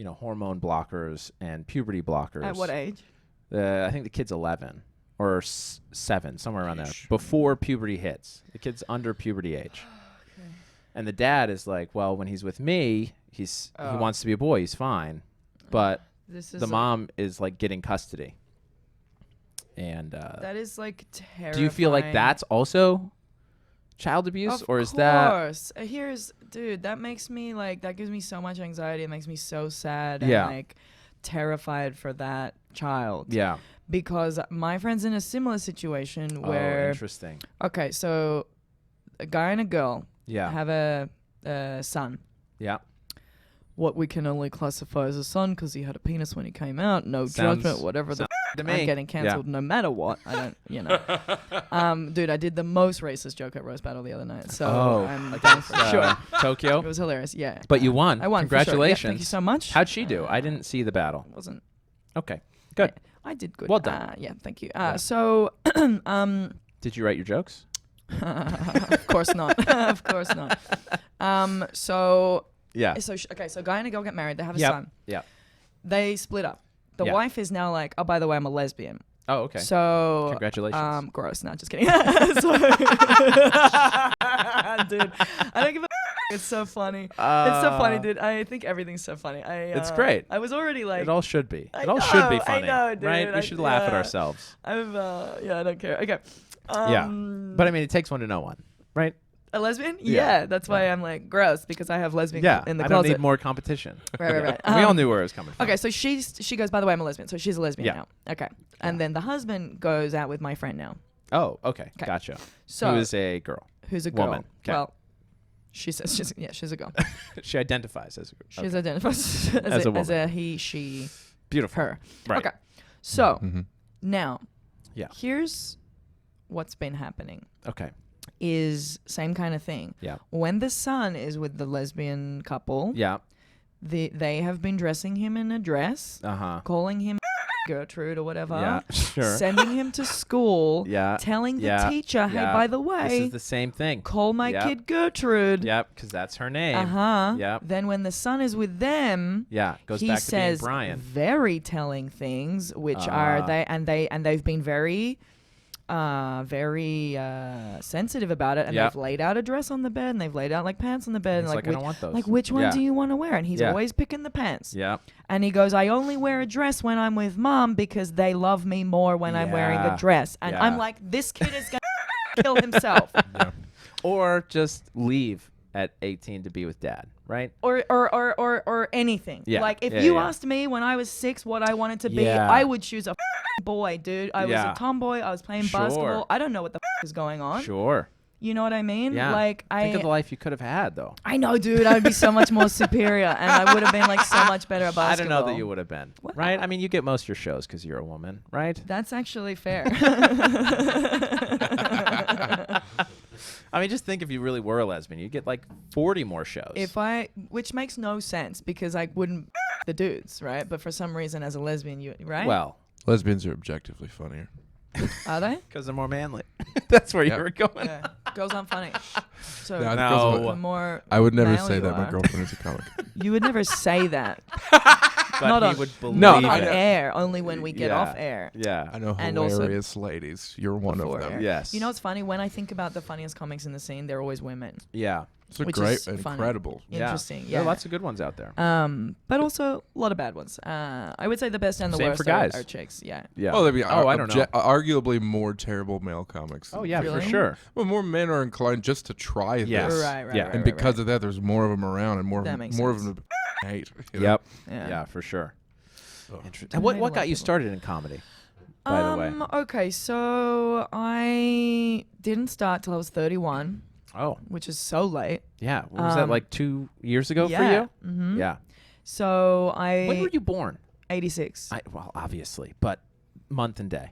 B: hormone blockers and puberty blockers.
C: At what age?
B: I think the kid's 11 or 7, somewhere around there, before puberty hits. The kid's under puberty age. Okay. And the dad is like, well, when he's with me, he wants to be a boy. He's fine. But the mom is like getting custody. And
C: that is like terrifying.
B: Do you feel like that's also child abuse, or is that?
C: Of course. Dude, that makes me that gives me so much anxiety. It makes me so sad and like terrified for that child. Yeah. Because my friend's in a similar situation where.
B: Oh, interesting.
C: Okay, so a guy and a girl have a son. Yeah. What we can only classify as a son because he had a penis when he came out. No judgment, whatever I'm getting cancelled no matter what. I don't, Dude, I did the most racist joke at Roast Battle the other night. So I'm down for sure.
B: Tokyo?
C: It was hilarious, yeah.
B: But you won.
C: I won.
B: Congratulations.
C: Sure. Thank you so much.
B: How'd she do? I didn't see the battle.
C: It wasn't.
B: Okay, good.
C: I did good.
B: Well done.
C: Yeah, thank you. So,
B: did you write your jokes?
C: Of course not. Of course not. So...
B: Yeah.
C: So guy and a girl get married. They have a son. Yeah. They split up. The wife is now like, oh, by the way, I'm a lesbian.
B: Oh, okay.
C: So
B: congratulations.
C: Gross. No, just kidding. Dude, I don't give a It's so funny. It's so funny, dude. I think everything's so funny.
B: It's great.
C: I was already like.
B: It all should be.
C: I
B: It all
C: know,
B: should be funny.
C: I know, dude.
B: Right? We should laugh at ourselves.
C: I don't care. Okay.
B: Yeah. But I mean, it takes one to know one, right?
C: A lesbian?
B: Yeah.
C: Yeah. That's why I'm like gross because I have lesbian in the
B: I
C: closet.
B: don't need more competition.
C: Right.
B: We all knew where it was coming from.
C: Okay, so she goes, by the way, I'm a lesbian. So she's a lesbian
B: Yeah.
C: now. Okay. And then the husband goes out with my friend now.
B: Oh, okay. Gotcha.
C: So
B: Who is a girl?
C: Who's a girl?
B: Woman. 'Kay.
C: Well, she says she's a girl.
B: She identifies as a girl.
C: She's identifies
B: As a woman.
C: as a he, she,
B: Beautiful.
C: her.
B: Right.
C: Okay. So
D: Mm-hmm.
C: now, here's what's been happening.
B: Okay.
C: Is same kind of thing.
B: Yeah.
C: When the son is with the lesbian couple,
B: Yeah.
C: they have been dressing him in a dress, calling him Gertrude or whatever.
B: Yeah. Sure.
C: Sending him to school.
B: Yeah.
C: Telling the
B: Yeah.
C: teacher, hey,
B: Yeah.
C: by the way,
B: This is the same thing.
C: call my
B: Yep.
C: kid Gertrude.
B: Yep, because that's her name. Yep.
C: Then when the son is with them,
B: Yeah. Goes
C: he
B: back to being
C: says
B: Brian.
C: very telling things, which are they've been very sensitive about it, and
B: Yep.
C: they've laid out a dress on the bed, and they've laid out like pants on the bed,
B: He's
C: and
B: like, I don't want those.
C: like which one
B: Yeah.
C: do you want to wear? And he's
B: Yeah.
C: always picking the pants.
B: Yeah.
C: And he goes, I only wear a dress when I'm with mom because they love me more when I'm wearing
B: Yeah.
C: a dress. And
B: Yeah.
C: I'm like, this kid is gonna kill himself.
D: Yeah.
B: Or just leave at 18 to be with dad, right?
C: Or anything.
B: Yeah.
C: Like if
B: Yeah,
C: you
B: yeah.
C: asked me when I was 6 what I wanted to be,
B: Yeah.
C: I would choose a boy, dude. I was
B: Yeah.
C: a tomboy. I was playing
B: Sure.
C: basketball. I don't know what the is going on.
B: Sure.
C: You know what I mean?
B: Yeah.
C: Like
B: Think of the life you could have had, though.
C: I know, dude. I would be so much more superior, and I would have been like so much better at basketball.
B: I don't know that you would have been,
C: Well,
B: right? I mean, you get most of your shows because you're a woman, right?
C: That's actually fair.
B: I mean, just think if you really were a lesbian, you'd get like 40 more shows.
C: Which makes no sense because I wouldn't the dudes, right? But for some reason, as a lesbian, you right?
B: Well,
D: Lesbians are objectively funnier.
C: Are they?
B: because they're more manly. That's where
D: Yeah.
B: you were going.
C: Yeah. Girls aren't funny. So
D: No,
B: No.
C: the more
D: I would never
C: male
D: say
C: you
D: that. My
C: are-
D: girlfriend is a comic.
C: You would never say that.
B: But
C: Not
B: he
C: on-
B: would believe
C: Not
D: No,
C: on
B: it.
C: air. Only when we get
B: Yeah.
C: off air.
B: Yeah.
D: I know
C: And also
D: hilarious ladies. You're one of
C: before
D: them.
C: air.
B: Yes.
C: You know what's funny? When I think about the funniest comics in the scene, they're always women.
B: Yeah.
D: It's a
C: Which
D: great,
C: is funny.
D: incredible.
C: Interesting.
B: There
C: Yeah.
B: are lots of good ones out there.
C: But also a lot of bad ones. I would say the best and the
B: Same
C: worst
B: for guys.
C: are chicks. Yeah.
B: Yeah.
D: Oh, there'd be
B: I don't know.
D: arguably more terrible male comics.
B: Oh, yeah,
C: Really?
B: for sure.
D: Well, more men are inclined just to try
B: Yes.
D: this.
C: Right.
B: Yeah.
D: And because of that, there's more of them around and more
C: That
D: of
C: makes
D: them, more of
C: sense.
D: them to hate. you know?
B: Yep.
C: Yeah.
B: Yeah, for sure.
D: Ugh.
B: Interesting. What
C: Maybe a lot
B: got
C: of
B: you
C: people.
B: started in comedy, by the way?
C: Okay, so I didn't start till I was 31,
B: Oh,
C: which is so late.
B: yeah. What was that, like 2 years ago
C: yeah.
B: for you?
C: Mm-hmm.
B: Yeah.
C: So
B: When were you born?
C: 86.
B: Well, obviously, but month and day.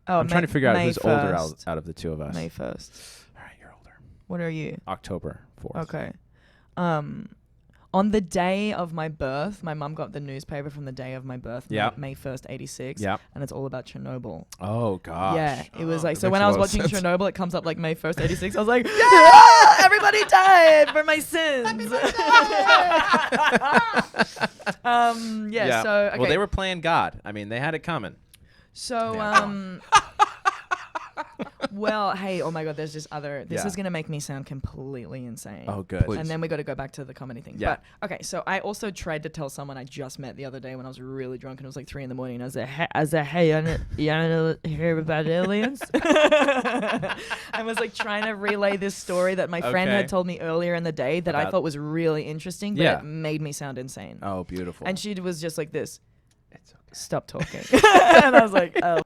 C: Oh,
B: I'm trying to figure out
C: May
B: who's older
C: 1st.
B: out of the two of us.
C: May 1st.
B: All right, you're older.
C: What are you?
B: October 4th.
C: Okay. On the day of my birth, my mum got the newspaper from the day of my birth,
B: Yeah.
C: May 1st, 86.
B: Yeah.
C: And it's all about Chernobyl.
B: Oh gosh.
C: Yeah, it was like,
D: that
C: so
D: makes
C: when
D: a
C: I was
D: lot of
C: watching
D: sense.
C: Chernobyl, it comes up like May 1st, 86. I was like, yeah, everybody died for my sins. Yeah, so, okay.
B: Well, they were playing God. I mean, they had it coming.
C: So, well, hey, oh my God, there's this
B: Yeah.
C: is going to make me sound completely insane.
B: Oh, good.
D: Please.
C: And then we got to go back to the comedy thing.
B: Yeah.
C: But, okay, so I also tried to tell someone I just met the other day when I was really drunk and it was like 3 a.m. and I was like, hey, you wanna hear about aliens? I was like trying to relay this story that my friend
B: Okay.
C: had told me earlier in the day that I
B: About-
C: thought was really interesting, but
B: Yeah.
C: it made me sound insane.
B: Oh, beautiful.
C: And she was just like this,
B: it's okay.
C: stop talking. And I was like, oh.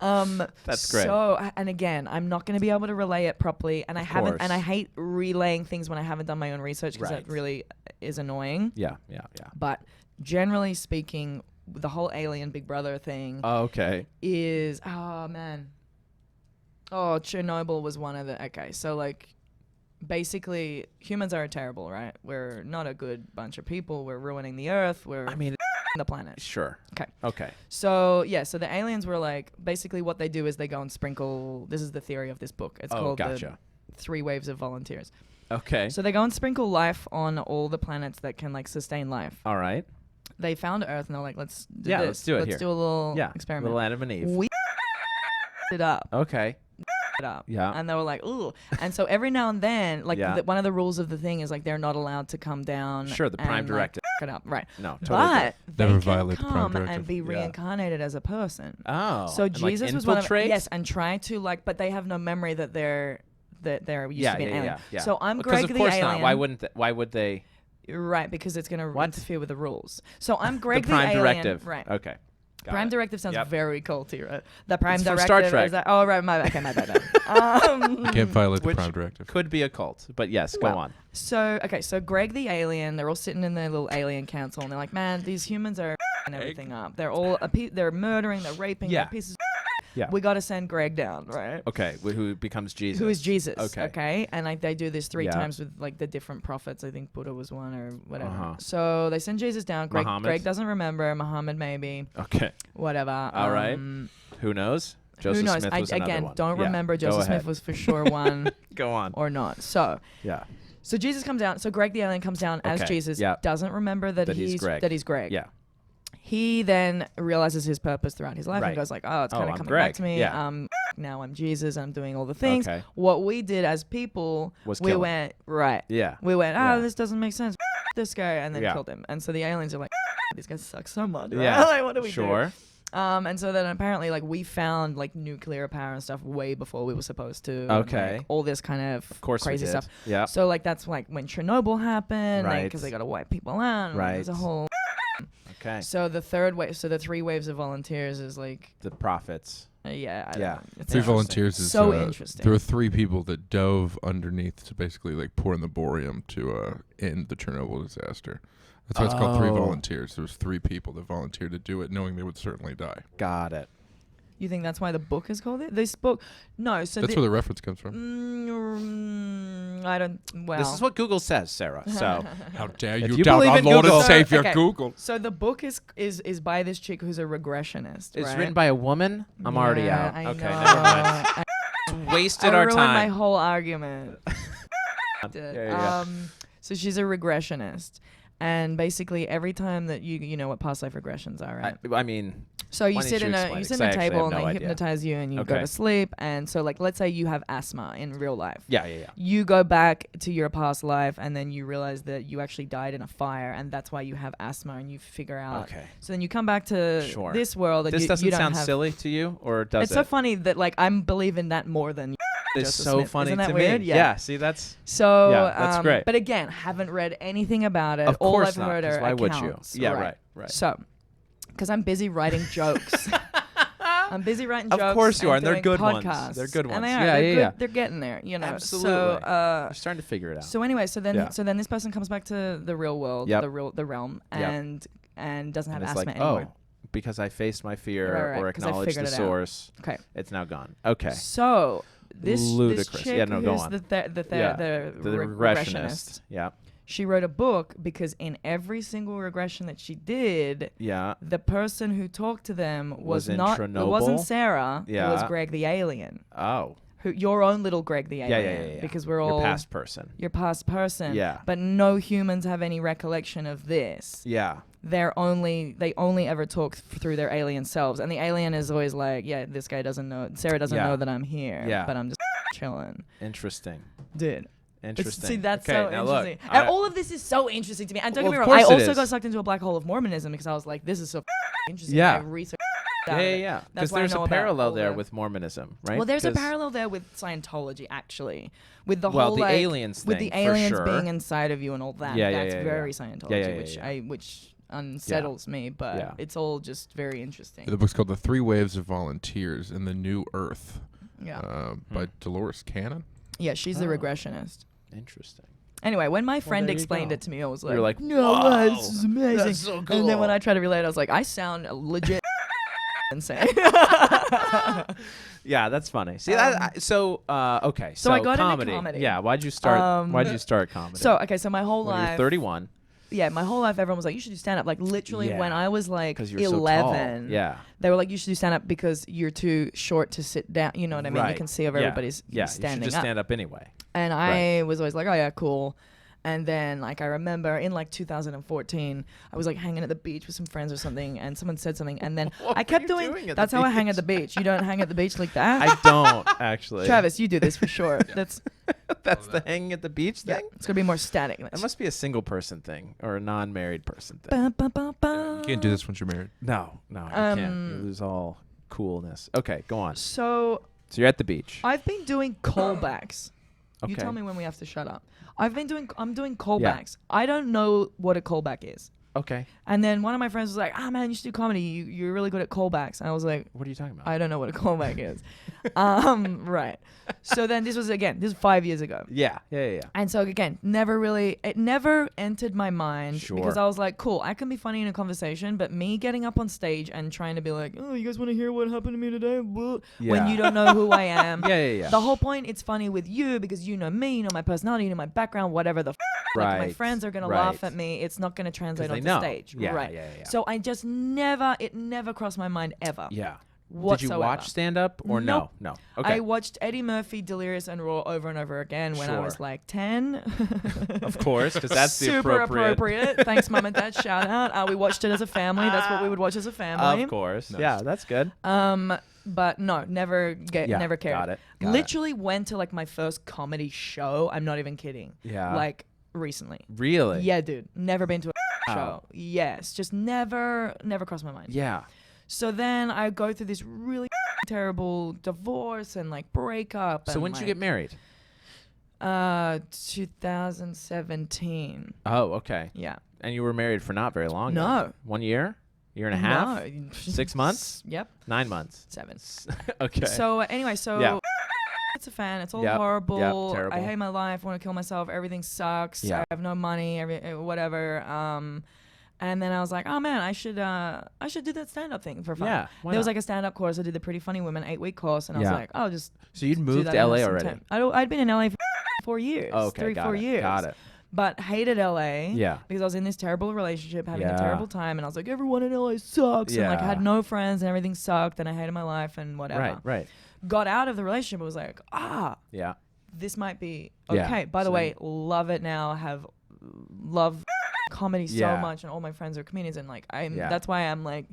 B: That's great.
C: So, and again, I'm not going to be able to relay it properly, and I haven't,
B: course.
C: and I hate relaying things when I haven't done my own research because
B: Right.
C: that really is annoying.
B: Yeah.
C: But generally speaking, the whole alien Big Brother thing
B: Oh, okay.
C: is, oh man, Chernobyl was one of the. Okay, so like, basically, humans are terrible, right? We're not a good bunch of people. We're ruining the Earth. We're
B: I mean,
C: the planet.
B: sure.
C: Okay.
B: Okay.
C: So yeah, so the aliens were like, basically what they do is they go and sprinkle. This is the theory of this book. It's
B: Oh,
C: called
B: gotcha.
C: the 3 waves of volunteers.
B: Okay.
C: So they go and sprinkle life on all the planets that can like sustain life.
B: All right.
C: They found Earth and they're like, let's do
B: Yeah,
C: this.
B: let's do it
C: Let's
B: here.
C: do a little
B: Yeah.
C: experiment.
B: Little Adam and Eve.
C: We it up.
B: Okay.
C: it up.
B: Yeah.
C: And they were like, ooh. And so every now and then, like one of the rules of the thing is like they're not allowed to come down.
B: Sure, the prime directive.
C: It up. Right.
B: No, totally.
C: But they
D: Never
C: can
D: violate the prime
C: come
D: directive.
C: and be reincarnated as a person.
B: Oh.
C: So Jesus was one of
B: infiltrate?
C: yes, and try to like, but they have no memory that they're used to be an alien.
B: Yeah.
C: So I'm
B: because
C: Greg
B: of
C: the
B: course
C: alien.
B: not. Why would they?
C: Right, because it's going to
B: What?
C: interfere with the rules. So I'm Greg
B: The prime
C: alien.
B: directive.
C: Right.
B: Okay. Got
C: Prime
B: it.
C: directive sounds
B: Yep.
C: very culty, right? The prime
B: It's from
C: directive
B: Star Trek.
C: is that. Oh, right. My bad.
D: You can't violate the
B: Which
D: prime directive.
B: Could be a cult, but yes, go on.
C: So Greg the alien, they're all sitting in their little alien council, and they're like, man, these humans are f***ing everything up. They're all they're murdering, they're raping, they're pieces of
B: Yeah.
C: We got to send Greg down, right?
B: Okay, who becomes Jesus?
C: Who is Jesus?
B: Okay.
C: And like they do this 3
B: Yeah.
C: times with like the different prophets. I think Buddha was one or whatever.
B: Uh-huh.
C: So they send Jesus down. Greg doesn't remember. Muhammad maybe.
B: Okay.
C: Whatever.
B: All right. Who knows? Joseph
C: who knows?
B: Smith was another one.
C: Don't
B: Yeah.
C: remember.
B: Go
C: Joseph
B: ahead.
C: Smith was for sure one
B: Go on.
C: or not. So
B: Yeah.
C: Jesus comes down. So Greg the alien comes down as
B: Okay.
C: Jesus.
B: Yeah.
C: Doesn't remember that he's Greg.
B: Yeah.
C: He then realizes his purpose throughout his life
B: Right.
C: and goes like, oh, it's kind of
B: I'm
C: coming
B: Greg.
C: back to me.
B: Yeah.
C: Now I'm Jesus. I'm doing all the things.
B: Okay.
C: What we did as people
B: Was
C: we
B: kill him.
C: went right.
B: Yeah.
C: We went,
B: Yeah.
C: this doesn't make sense. This guy, and then
B: Yeah.
C: killed him. And so the aliens are like, these guys suck so much. Right?
B: Yeah.
C: Like, what do we do?
B: Sure.
C: And so then apparently like we found like nuclear power and stuff way before we were supposed to. and,
B: Okay.
C: like, all this kind of
B: course we
C: crazy
B: did.
C: stuff.
B: Yeah.
C: So like that's like when Chernobyl happened,
B: Right.
C: because they got to wipe people out. and
B: Right.
C: There's a whole.
B: Okay.
C: So the third wave, so the 3 waves of volunteers is like,
B: The prophets.
C: I don't
B: Yeah.
C: know. It's
D: 3
B: interesting.
D: volunteers is
C: so interesting.
D: There were 3 people that dove underneath to basically like pour in the borium to end the Chernobyl disaster. That's why it's called 3 volunteers. There was 3 people that volunteered to do it, knowing they would certainly die.
B: Got it.
C: You think that's why the book is called it? This book, no. So
D: That's where the reference comes from.
C: I don't. Well,
B: This is what Google says, Sarah. So
D: How dare
B: If
D: you
B: you
D: doubt
B: believe
D: our
B: in
D: Lord
B: Google-
D: and Savior
C: Okay.
D: Google?
C: So the book is by this chick who's a regressionist.
B: it's
C: right?
B: written by a woman. I'm already
C: Yeah,
B: out.
C: I
B: Okay,
C: know.
B: never mind. Wasted
C: I
B: our
C: ruined
B: time.
C: my whole argument.
B: Yeah.
C: So she's a regressionist, and basically every time that you know what past life regressions are, right?
B: I mean,
C: So you
B: why don't
C: sit
B: you
C: in
B: explain
C: a
B: it? 'Cause I
C: table
B: actually
C: and
B: have
C: they
B: no idea.
C: hypnotize you and you go
B: Okay.
C: to sleep. And so like let's say you have asthma in real life.
B: yeah.
C: You go back to your past life and then you realize that you actually died in a fire and that's why you have asthma and you figure out.
B: Okay.
C: So then you come back to
B: Sure.
C: this world and
B: This
C: you
B: doesn't
C: don't
B: sound
C: have,
B: silly to you, or does
C: It's
B: it?
C: so funny that like I'm believing that more than
B: It's
C: Joseph
B: so
C: Smith.
B: funny
C: Isn't that
B: to
C: weird?
B: me.
C: Yeah.
B: See, that's
C: So
B: Yeah, that's great.
C: But again, haven't read anything about it.
B: of
C: All
B: course
C: I've
B: not.
C: heard
B: 'Cause
C: are
B: why would
C: accounts.
B: you? Yeah, right.
C: So, because I'm busy writing jokes. I'm busy writing
B: Of
C: jokes.
B: course you are, and they're
C: doing
B: good ones.
C: podcasts.
B: They're good
C: And
B: ones.
C: they are.
B: Yeah,
C: They're
B: yeah,
C: good.
B: yeah.
C: They're getting there, you know.
B: Absolutely.
C: So,
B: You're starting to figure it out.
C: so anyway, so then
B: Yeah.
C: this person comes back to the real world,
B: Yep.
C: the realm,
B: Yep.
C: and doesn't have
B: and it's
C: asthma
B: like,
C: anymore.
B: because I faced my fear
C: Right,
B: or
C: 'cause I
B: acknowledged the
C: figured it out.
B: source,
C: Okay.
B: it's now gone. Okay.
C: So this
B: Ludicrous.
C: chick
B: Yeah, no, go
C: who's
B: on.
C: the
B: The regressionist. Yeah.
C: she wrote a book because in every single regression that she did,
B: Yeah.
C: the person who talked to them
B: Was in
C: not. It wasn't
B: Chernobyl?
C: Sarah. It was
B: Yeah.
C: Greg the alien.
B: Oh.
C: Your own little Greg the
B: Yeah,
C: alien.
B: yeah.
C: Because we're all
B: your past person.
C: your past person.
B: Yeah.
C: But no humans have any recollection of this.
B: Yeah.
C: They only ever talk through their alien selves, and the alien is always like, yeah, this guy doesn't know. Sarah doesn't
B: Yeah.
C: know that I'm here.
B: Yeah.
C: But I'm just chilling,
B: Interesting.
C: dude.
B: Interesting.
C: See, that's
B: okay,
C: so
B: now
C: interesting.
B: Look,
C: And all of this is so interesting to me. And don't
B: Well,
C: get me
B: of
C: wrong, I
B: course it
C: also
B: is.
C: got sucked into a black hole of Mormonism because I was like, this is so interesting.
B: Yeah.
C: I researched
B: yeah.
C: That's
B: Because
C: why I
B: there's
C: know
B: a
C: about
B: parallel
C: all
B: there
C: the-
B: with Mormonism, right?
C: Well, there's a
B: 'Cause-
C: parallel there with Scientology, actually, with the
B: Well,
C: whole
B: the
C: like,
B: aliens
C: with
B: thing,
C: the
B: for
C: aliens
B: sure.
C: being inside of you and all that.
B: Yeah, yeah,
C: That's
B: yeah,
C: very
B: yeah.
C: Scientology,
B: Yeah, yeah, yeah.
C: which unsettles me, but
B: Yeah.
C: it's all just very interesting.
D: The book's called The 3 Waves of Volunteers in the New Earth
C: Yeah,
D: by Dolores Cannon.
C: yeah, she's the
B: Oh.
C: regressionist.
B: Interesting.
C: Anyway, when my friend
B: there you
C: explained
B: go.
C: it to me, I was
B: You were
C: like,
B: like,
C: "No,
B: "Whoa,
C: this is amazing."
B: that's so
C: And then when
B: cool.
C: I tried to relate, I was like, "I sound legit insane."
B: Yeah, that's funny. See,
C: Um,
B: okay. So
C: I got into
B: comedy.
C: comedy.
B: Yeah, why'd you start? Why'd you start comedy?
C: So okay, so my whole
B: when you were
C: life,
B: 31,
C: yeah, my whole life, everyone was like, "You should do stand up." Like literally, when
B: Yeah.
C: I was like
B: 'cause you're
C: 11,
B: so tall. Yeah.
C: they were like, "You should do stand up because you're too short to sit down." You know what I mean? You
B: Right.
C: can see if
B: Yeah.
C: everybody's
B: Yeah,
C: standing
B: you should just
C: up.
B: stand up anyway.
C: And I was always like, "Oh yeah, cool." And then like I remember in like 2014, I was like hanging at the beach with some friends or something, and someone said something, and then I kept doing. That's how I hang at the beach. You don't hang at the beach like that.
B: I don't actually.
C: Travis, you do this for sure. That's
B: the hanging at the beach thing.
C: It's gonna be more static.
B: It must be a single person thing or a non-married person thing.
D: You can't do this once you're married.
B: No, you can't. You lose all coolness. Okay, go on.
C: So
B: you're at the beach.
C: I've been doing callbacks.
B: Okay.
C: You tell me when we have to shut up. I'm doing callbacks. I don't know what a callback is.
B: Okay.
C: And then one of my friends was like, man, you should do comedy. You're really good at callbacks. And I was like,
B: what are you talking about?
C: I don't know what a callback is. Right. So then this was 5 years ago.
B: Yeah.
C: And so again, it never entered my mind because I was like, cool, I can be funny in a conversation, but me getting up on stage and trying to be like, oh, you guys want to hear what happened to me today? When you don't know who I am.
B: Yeah.
C: The whole point, it's funny with you because you know me, you know my personality, you know my background, whatever the like my friends are going to laugh at me. It's not going to translate onto stage.
B: Yeah,
C: right.
B: Yeah.
C: So I just it never crossed my mind ever.
B: Yeah.
C: Whatsoever.
B: Did you watch stand-up or
C: Nope.
B: no? Okay.
C: I watched Eddie Murphy, Delirious and Raw over and over again when I was like 10.
B: Of course, because that's
C: super
B: the
C: appropriate. Thanks, Mum and Dad. Shout out. We watched it as a family. That's what we would watch as a family.
B: Of course.
D: Nice.
B: Yeah, that's good.
C: But no, never cared.
B: Got it.
C: Literally went to like my first comedy show. I'm not even kidding.
B: Yeah.
C: Like recently.
B: Really?
C: Yeah, dude. Never been to a show. Yes, just never crossed my mind.
B: Yeah.
C: So then I go through this really terrible divorce and like breakup.
B: So when did you get married?
C: 2017.
B: Oh, okay.
C: Yeah.
B: And you were married for not very long.
C: No.
B: Then. 1 year? Year and a half?
C: No.
B: 6 months?
C: Yep.
B: 9 months.
C: 7.
B: Okay.
C: So anyway,
B: Yeah.
C: it's a fan. It's all horrible.
B: Yep, terrible.
C: I hate my life. Want to kill myself. Everything sucks.
B: Yeah.
C: I have no money. Whatever. And then I was like, oh man, I should do that stand-up thing for fun.
B: Yeah, why
C: there was
B: not?
C: like a stand-up course. I did the Pretty Funny Women 8-week course, and I was like, oh, just.
B: So you'd
C: do
B: moved
C: that
B: to
C: and
B: LA
C: have some
B: already?
C: time. I'd been in LA for 4 years.
B: Oh, okay,
C: 3-4 years.
B: Got it.
C: But hated LA.
B: Yeah.
C: Because I was in this terrible relationship, having
B: Yeah.
C: a terrible time, and I was like, everyone in LA sucks, and like I
B: Yeah.
C: had no friends, and everything sucked, and I hated my life, and whatever.
B: Right.
C: Got out of the relationship, and was like,
B: Yeah.
C: this might be
B: Yeah.
C: okay. By the
B: So
C: way, love it now. Love comedy so
B: Yeah.
C: much, and all my friends are comedians, and like
B: Yeah.
C: that's why I'm like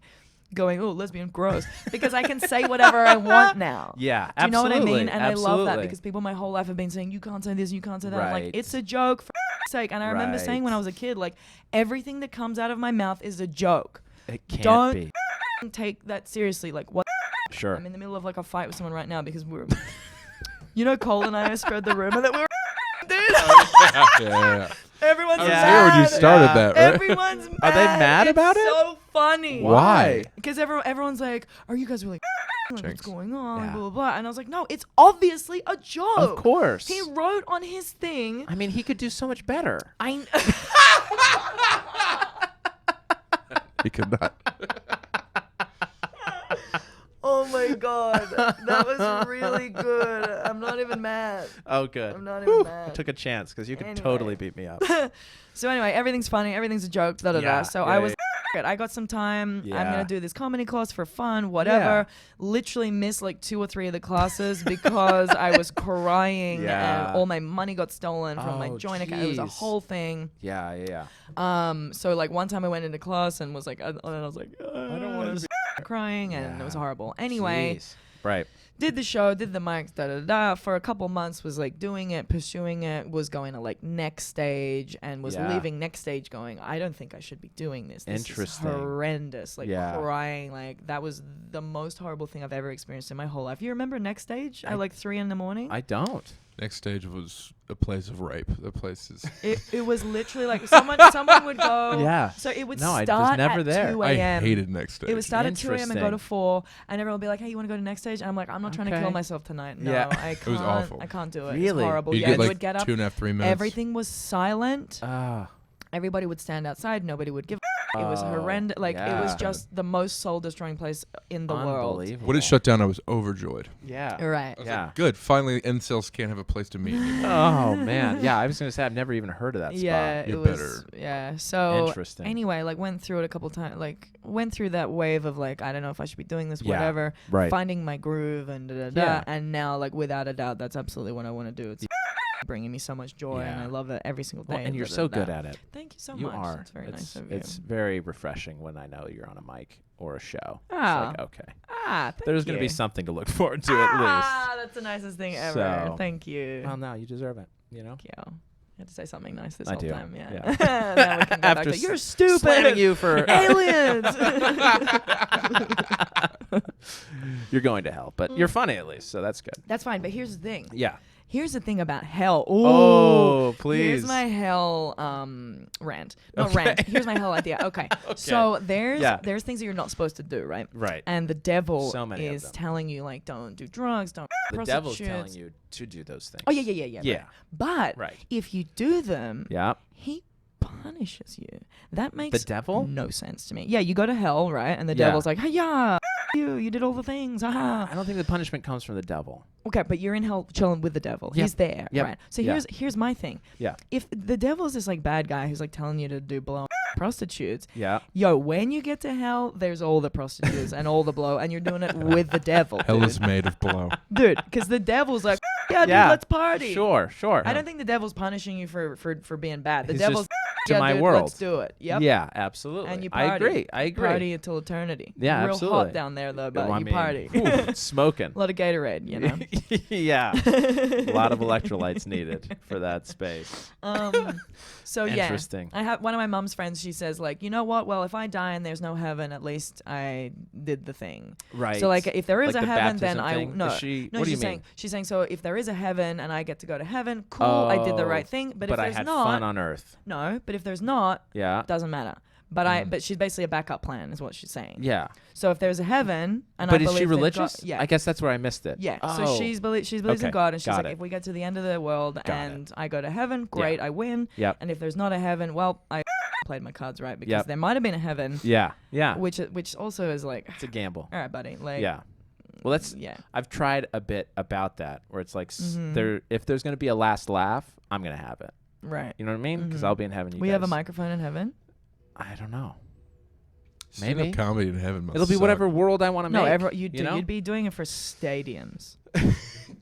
C: going, oh, lesbian, gross, because I can say whatever I want now.
B: Yeah,
C: Do you know what I
B: absolutely,
C: mean? And I love that
B: absolutely.
C: because people my whole life have been saying, you can't say this, you can't say that. I'm
B: Right.
C: like, it's a joke, for sake. And I remember saying when I
B: Right.
C: was a kid, like, everything that comes out of my mouth is a joke.
B: It can't
C: Don't
B: be.
C: take that seriously. Like, what?
B: Sure.
C: I'm in the middle of like a fight with someone right now because we're, you know, Cole and I spread the rumor that we were dude.
D: Yeah.
C: Everyone's
D: I was
C: mad.
D: here when you started that, right?
C: Everyone's mad.
B: Are they mad about it?
C: It's so funny.
D: Why?
C: Because everyone's like, are you guys really like, what's
D: Jinx.
C: going on?
B: Yeah.
C: Blah, blah, blah. And I was like, no, it's obviously a joke.
B: Of course.
C: He wrote on his thing.
B: I mean, he could do so much better.
D: He could not.
C: Oh my God. That was really good. I'm not even mad.
B: Oh, good.
C: I'm not even mad.
B: I took a chance because you could
C: Anyway.
B: totally beat me up.
C: So anyway, everything's funny. Everything's a joke. Da da da.
B: Yeah,
C: So
B: yeah,
C: I was. I got some time. I'm
B: Yeah.
C: gonna do this comedy class for fun, whatever. Literally missed like 2 or 3 of the classes because I was crying
B: Yeah.
C: and all my money got stolen from my
B: Oh,
C: joint account. It was a
B: jeez.
C: whole thing.
B: Yeah.
C: So like one time I went into class and was like, I was like, I don't want to crying, and it was
B: Yeah.
C: horrible. Anyway.
B: Jeez. Right.
C: Did the show, did the mics, for a couple months, was like doing it, pursuing it, was going to like next stage, and was
B: Yeah.
C: leaving next stage going, I don't think I should be doing this. This
B: Interesting.
C: is horrendous. Like
B: Yeah.
C: crying. Like that was the most horrible thing I've ever experienced in my whole life. You remember next stage at like 3 a.m?
B: I don't.
D: Next stage was a place of rape. The place is.
C: It was literally like someone would go.
B: Yeah.
C: So it would
B: No, I was
C: start
B: never
C: at
B: there.
C: 2
D: I
C: a.m.
D: hated next stage.
C: It would start at 2 a.m. and go to
B: Interesting.
C: 4, and everyone would be like, "Hey, you want to go to next stage?" And I'm like, "I'm not trying to
B: Okay.
C: kill myself tonight. No,
B: Yeah.
C: I can't.
D: was awful.
C: I can't do it.
B: Really?
C: It's horrible."
D: You'd
C: Yeah,
D: get
C: and
D: like
C: we would get up.
D: 2.5, 3 minutes.
C: Everything was silent.
B: Ah.
C: Everybody would stand outside. Nobody would give. It was
B: Oh,
C: horrendous. Like it was
B: yeah.
C: just the most soul-destroying place in the world.
B: Unbelievable.
D: When it shut down, I was overjoyed.
B: Yeah.
C: Right.
D: I was
B: Yeah.
D: like, good. Finally, incels can't have a place to meet anymore.
B: Oh man. Yeah, I was gonna say I've never even heard of that
C: Yeah,
B: spot.
D: You
C: it was.
D: better.
C: Yeah. So
B: Interesting.
C: anyway, like went through it a couple times. Like went through that wave of like I don't know if I should be doing this,
B: Yeah,
C: whatever.
B: right.
C: Finding my groove and da da da.
B: Yeah.
C: And now, like without a doubt, that's absolutely what I want to do. It's bringing me so much joy, and I love it every single day.
B: Well, and you're so good at it.
C: Thank you so much.
B: You are.
C: It's very nice of you.
B: It's very refreshing when I know you're on a mic or a show.
C: Oh.
B: It's like, okay. There's going to be something to look forward to at least.
C: That's the nicest thing ever.
B: So,
C: thank you.
B: Well, no, you deserve it. You know?
C: Thank you. You had to say something nice this
B: I
C: whole
B: do.
C: time. Yeah.
B: Yeah.
C: Now we can go back to, you're stupid.
B: Slamming you for
C: aliens.
B: You're going to hell, but you're funny at least, so that's good.
C: That's fine, but here's the thing.
B: Yeah.
C: Here's the thing about hell. Ooh.
B: Oh, please.
C: Here's my hell rant. Not rant. Here's my hell idea. Okay. So there's things that you're not supposed to do, right?
B: Right.
C: And the devil
B: So many
C: is telling you, like, don't do drugs, don't
B: The devil's telling you to do those things.
C: Oh, yeah.
B: Yeah.
C: Right. But if you do them, he punishes you. That makes
B: the devil
C: no sense to me. Yeah, you go to hell, right? And the devil's like, "Hiya, you did all the things." Aha.
B: I don't think the punishment comes from the devil.
C: Okay, but you're in hell chilling with the devil. He's there, right? So here's my thing.
B: Yeah.
C: If the devil's this like bad guy who's like telling you to do blow prostitutes,
B: yo,
C: when you get to hell, there's all the prostitutes and all the blow, and you're doing it with the devil.
D: Hell is made of blow,
C: dude. Because the devil's like, dude, let's party.
B: Sure.
C: I don't think the devil's punishing you for being bad. The
B: He's
C: devil's
B: to my
C: dude,
B: world.
C: Let's do it. Yep.
B: Yeah, absolutely.
C: And you party.
B: I agree.
C: Party until eternity.
B: Yeah,
C: real
B: absolutely.
C: hot down there though, but you party.
B: Smoking.
C: A lot of Gatorade, you know.
B: Yeah. A lot of electrolytes needed for that space.
C: So
B: interesting.
C: I have one of my mom's friends. She says like, you know what? Well, if I die and there's no heaven, at least I did the thing.
B: Right.
C: So like, if there is
B: like
C: a
B: the
C: heaven, then
B: thing?
C: no.
B: What do you
C: she's
B: mean?
C: Saying so. If there is a heaven and I get to go to heaven, cool. I did the right thing. But if
B: I
C: there's
B: had
C: not,
B: fun on Earth.
C: No. But if there's not, it doesn't matter. But she's basically a backup plan, is what she's saying.
B: Yeah.
C: So if there's a heaven, and
B: but
C: I
B: is
C: believe
B: she
C: that
B: religious?
C: God, yeah.
B: I guess that's where I missed it.
C: Yeah.
B: Oh.
C: So she believes in God, and she's like,
B: it.
C: if we get to the end of the world and I go to heaven, great, I win.
B: Yep.
C: And if there's not a heaven, well, I played my cards right because there might have been a heaven.
B: Yeah. Yeah.
C: Which also is like,
B: it's a gamble.
C: All right, buddy. Like.
B: Yeah. Well, that's I've tried a bit about that, where it's like if there's gonna be a last laugh, I'm gonna have it.
C: Right.
B: You know what I mean? Because I'll be in heaven.
C: We have a microphone in heaven.
B: I don't know.
D: Maybe
B: Maybe
D: comedy in heaven must
B: it'll be
D: suck.
B: whatever world I want to make.
C: No, you'd be doing it for stadiums.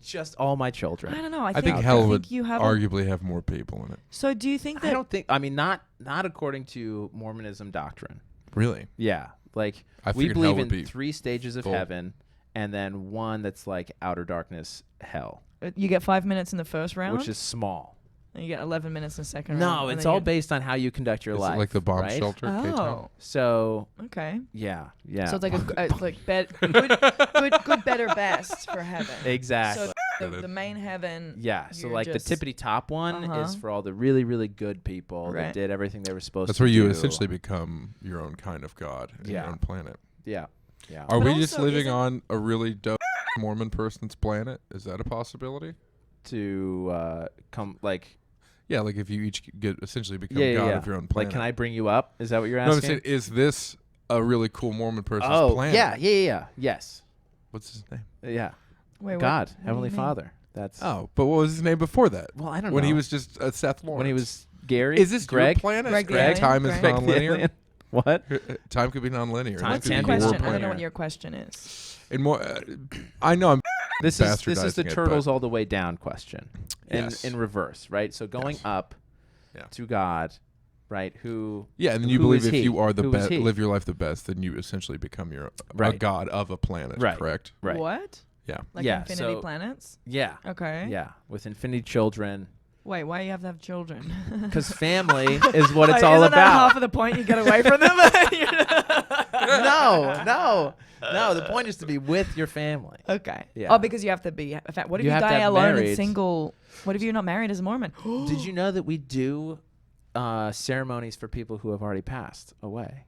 B: Just all my children.
C: I don't know.
D: I think hell would
C: you have
D: arguably have more people in it.
C: So do you think that?
B: I don't think. I mean, not according to Mormonism doctrine.
D: Really?
B: Yeah. Like we believe in 3 stages of heaven, and then one that's like outer darkness, hell.
C: You get 5 minutes in the first round,
B: which is small.
C: And you get 11 minutes in the second
B: No,
C: round.
B: it's all based on how you conduct your life.
D: Like the bomb
B: right?
D: shelter.
C: Oh.
B: So.
C: Okay.
B: Yeah.
C: So it's like it's like good, better, best for heaven.
B: Exactly.
C: So the main heaven.
B: Yeah. So like the tippity top one is for all the really, really good people that did everything they were supposed to do.
D: That's where you essentially become your own kind of God in your own planet.
B: Yeah. Yeah.
D: Are we just living on a really dope Mormon person's planet? Is that a possibility?
B: To come like.
D: Yeah, like if you each essentially become God of your own planet.
B: Like, can I bring you up? Is that what you're asking?
D: No, I'm saying, is this a really cool Mormon person's planet?
B: Yeah. Yes.
D: What's his name?
B: Yeah.
C: Wait,
B: God,
C: what
B: Heavenly Father. That's.
D: Oh, but what was his name before that?
B: Well, I don't know.
D: When he was just Seth Lawrence.
B: When he was Gary.
D: Is this
B: Greg?
D: your planet?
C: Greg.
D: Time is non-linear.
B: What?
D: Time could be non-linear.
C: What's your question? I don't know what your question is.
D: And more, I know I'm.
B: This is the
D: it,
B: turtles all the way down question,
D: Yes.
B: in reverse, right? So going up to God, right? Who?
D: Yeah, and then you
B: who
D: believe
B: is
D: if
B: he?
D: you are the
B: Who is
D: best,
B: he?
D: live your life the best, then you essentially become a god of a planet.
B: Right.
D: Correct.
B: Right.
C: What?
D: Yeah.
C: Like infinity planets?
B: Yeah.
C: Okay.
B: Yeah, with infinity children.
C: Wait, why do you have to have children?
B: Because family is what it's all
C: Isn't that
B: about.
C: half of the point? You get away from them.
B: No. The point is to be with your family.
C: Okay.
B: Yeah.
C: Oh, because you have to be. What if you
B: have to
C: die
B: have
C: alone
B: married.
C: and single? What if you're not married as a Mormon?
B: Did you know that we do ceremonies for people who have already passed away?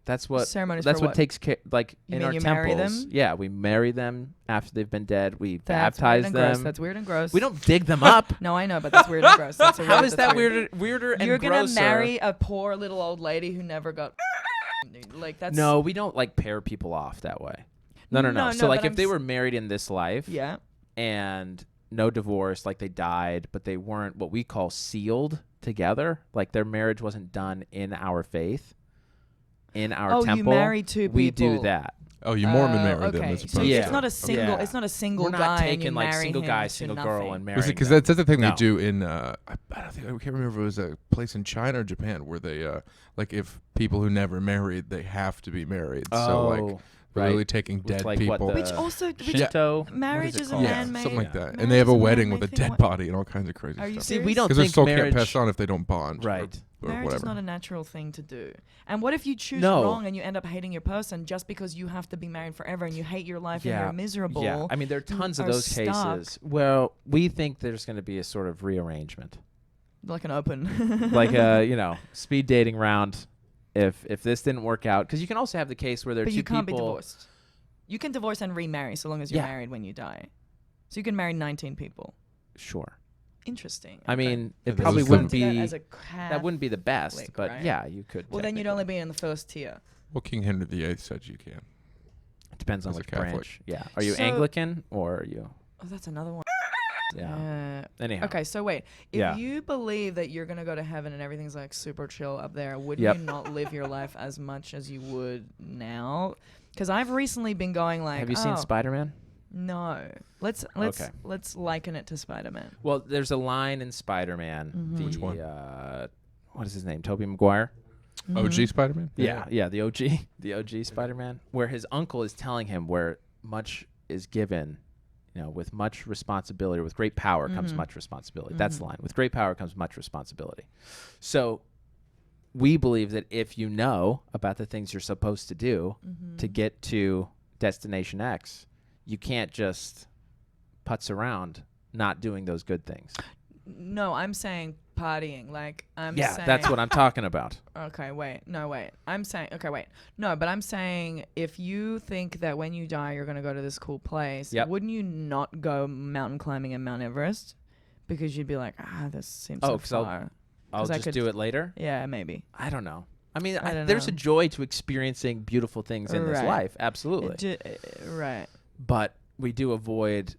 B: That's what
C: ceremonies.
B: That's
C: for
B: what takes care. Like
C: you
B: in
C: mean
B: our
C: you
B: temples.
C: marry them?
B: Yeah, we marry them after they've been dead. We
C: That's
B: baptize
C: weird and
B: them.
C: gross. That's weird and gross.
B: We don't dig them up.
C: No, I know, but that's weird and gross. That's a
B: How is
C: that's
B: that weirder and
C: You're gonna
B: grosser?
C: marry a poor little old lady who never got. Like that's.
B: No, we don't like pair people off that way. No. So like if they were married in this life,
C: Yeah.
B: and no divorce, like they died, but they weren't what we call sealed together. Like their marriage wasn't done in our faith, in our temple.
C: You marry two people.
B: We do that.
D: Oh, you Mormon marry them as opposed
C: so
D: to...
C: it's not a single.
B: Yeah.
C: It's not a single
B: We're
C: guy.
B: not
C: and you
B: taking like
C: marry
B: single
C: him
B: guy,
C: to
B: single
C: nothing.
B: girl and marrying
D: Because
B: them.
D: that's the thing
B: No.
D: they do in I can't remember if it was a place in China or Japan where they like if people who never married, they have to be married. So like they're really taking dead
B: like
D: people.
C: Which also
B: Shinto
C: marriage is a
D: yeah,
C: man-made.
D: something like that.
C: Marriage
D: And they have a
C: is
D: wedding with a
C: man-made thing.
D: dead body and all kinds of crazy
C: Are you
D: stuff.
B: See, we don't
D: Because they
B: think
D: still
B: marriage...
D: can't pass on if they don't bond.
B: Right.
D: Or
C: Marriage
D: whatever.
C: is not a natural thing to do. And what if you choose
B: No.
C: wrong and you end up hating your person just because you have to be married forever and you hate your life and you're miserable?
B: Yeah, I mean, there are tons of
C: are
B: those
C: stuck.
B: cases. Well, we think there's going to be a sort of rearrangement.
C: Like an open.
B: Like a, speed dating round if this didn't work out. Because you can also have the case where there are
C: But
B: two
C: you can't be
B: people...
C: divorced. You can divorce and remarry so long as you're
B: Yeah.
C: married when you die. So you can marry 19 people.
B: Sure.
C: Interesting.
B: I
C: Okay.
B: mean, it
D: Yeah,
B: probably
D: those
B: wouldn't
C: Do that
B: be...
C: as a
B: That wouldn't be the best,
C: Catholic,
B: but
C: right?
B: yeah, you could.
C: Well, then you'd only
B: technically.
C: be in the first tier.
D: Well, King Henry VIII said you can.
B: It depends on
D: as a
B: which
D: Catholic.
B: branch. Yeah. Are you
C: So-
B: Anglican or are you...
C: Oh, that's another one.
B: Yeah. Anyhow.
C: Okay, so wait. If
B: Yeah.
C: you believe that you're gonna go to heaven and everything's like super chill up there, wouldn't
B: Yep.
C: you not live your life as much as you would now? Because I've recently been going like,
B: Have you seen Spider-Man?
C: No. Let's
B: Okay.
C: let's liken it to Spider-Man.
B: Well, there's a line in Spider-Man.
C: Mhm.
D: Which one?
B: What is his name? Tobey Maguire?
D: OG Spider-Man?
B: Yeah, the OG. The OG Spider-Man. Where his uncle is telling him where much is given, with much responsibility, with great power comes much responsibility. That's the line. With great power comes much responsibility. So we believe that if you know about the things you're supposed to do to get to destination X, you can't just putz around not doing those good things.
C: No, I'm saying partying. Like I'm
B: Yeah,
C: saying
B: that's what I'm talking about.
C: Okay, wait. No, wait. I'm saying No, but I'm saying if you think that when you die you're gonna go to this cool place,
B: Yep.
C: wouldn't you not go mountain climbing in Mount Everest? Because you'd be like, this seems so
B: 'cause
C: far.
B: I'll
C: 'Cause I
B: just
C: could-
B: do it later.
C: Yeah, maybe.
B: I don't know. I mean,
C: I don't
B: there's
C: know.
B: a joy to experiencing beautiful things in this
C: Right.
B: life, absolutely.
C: Right.
B: But we do avoid,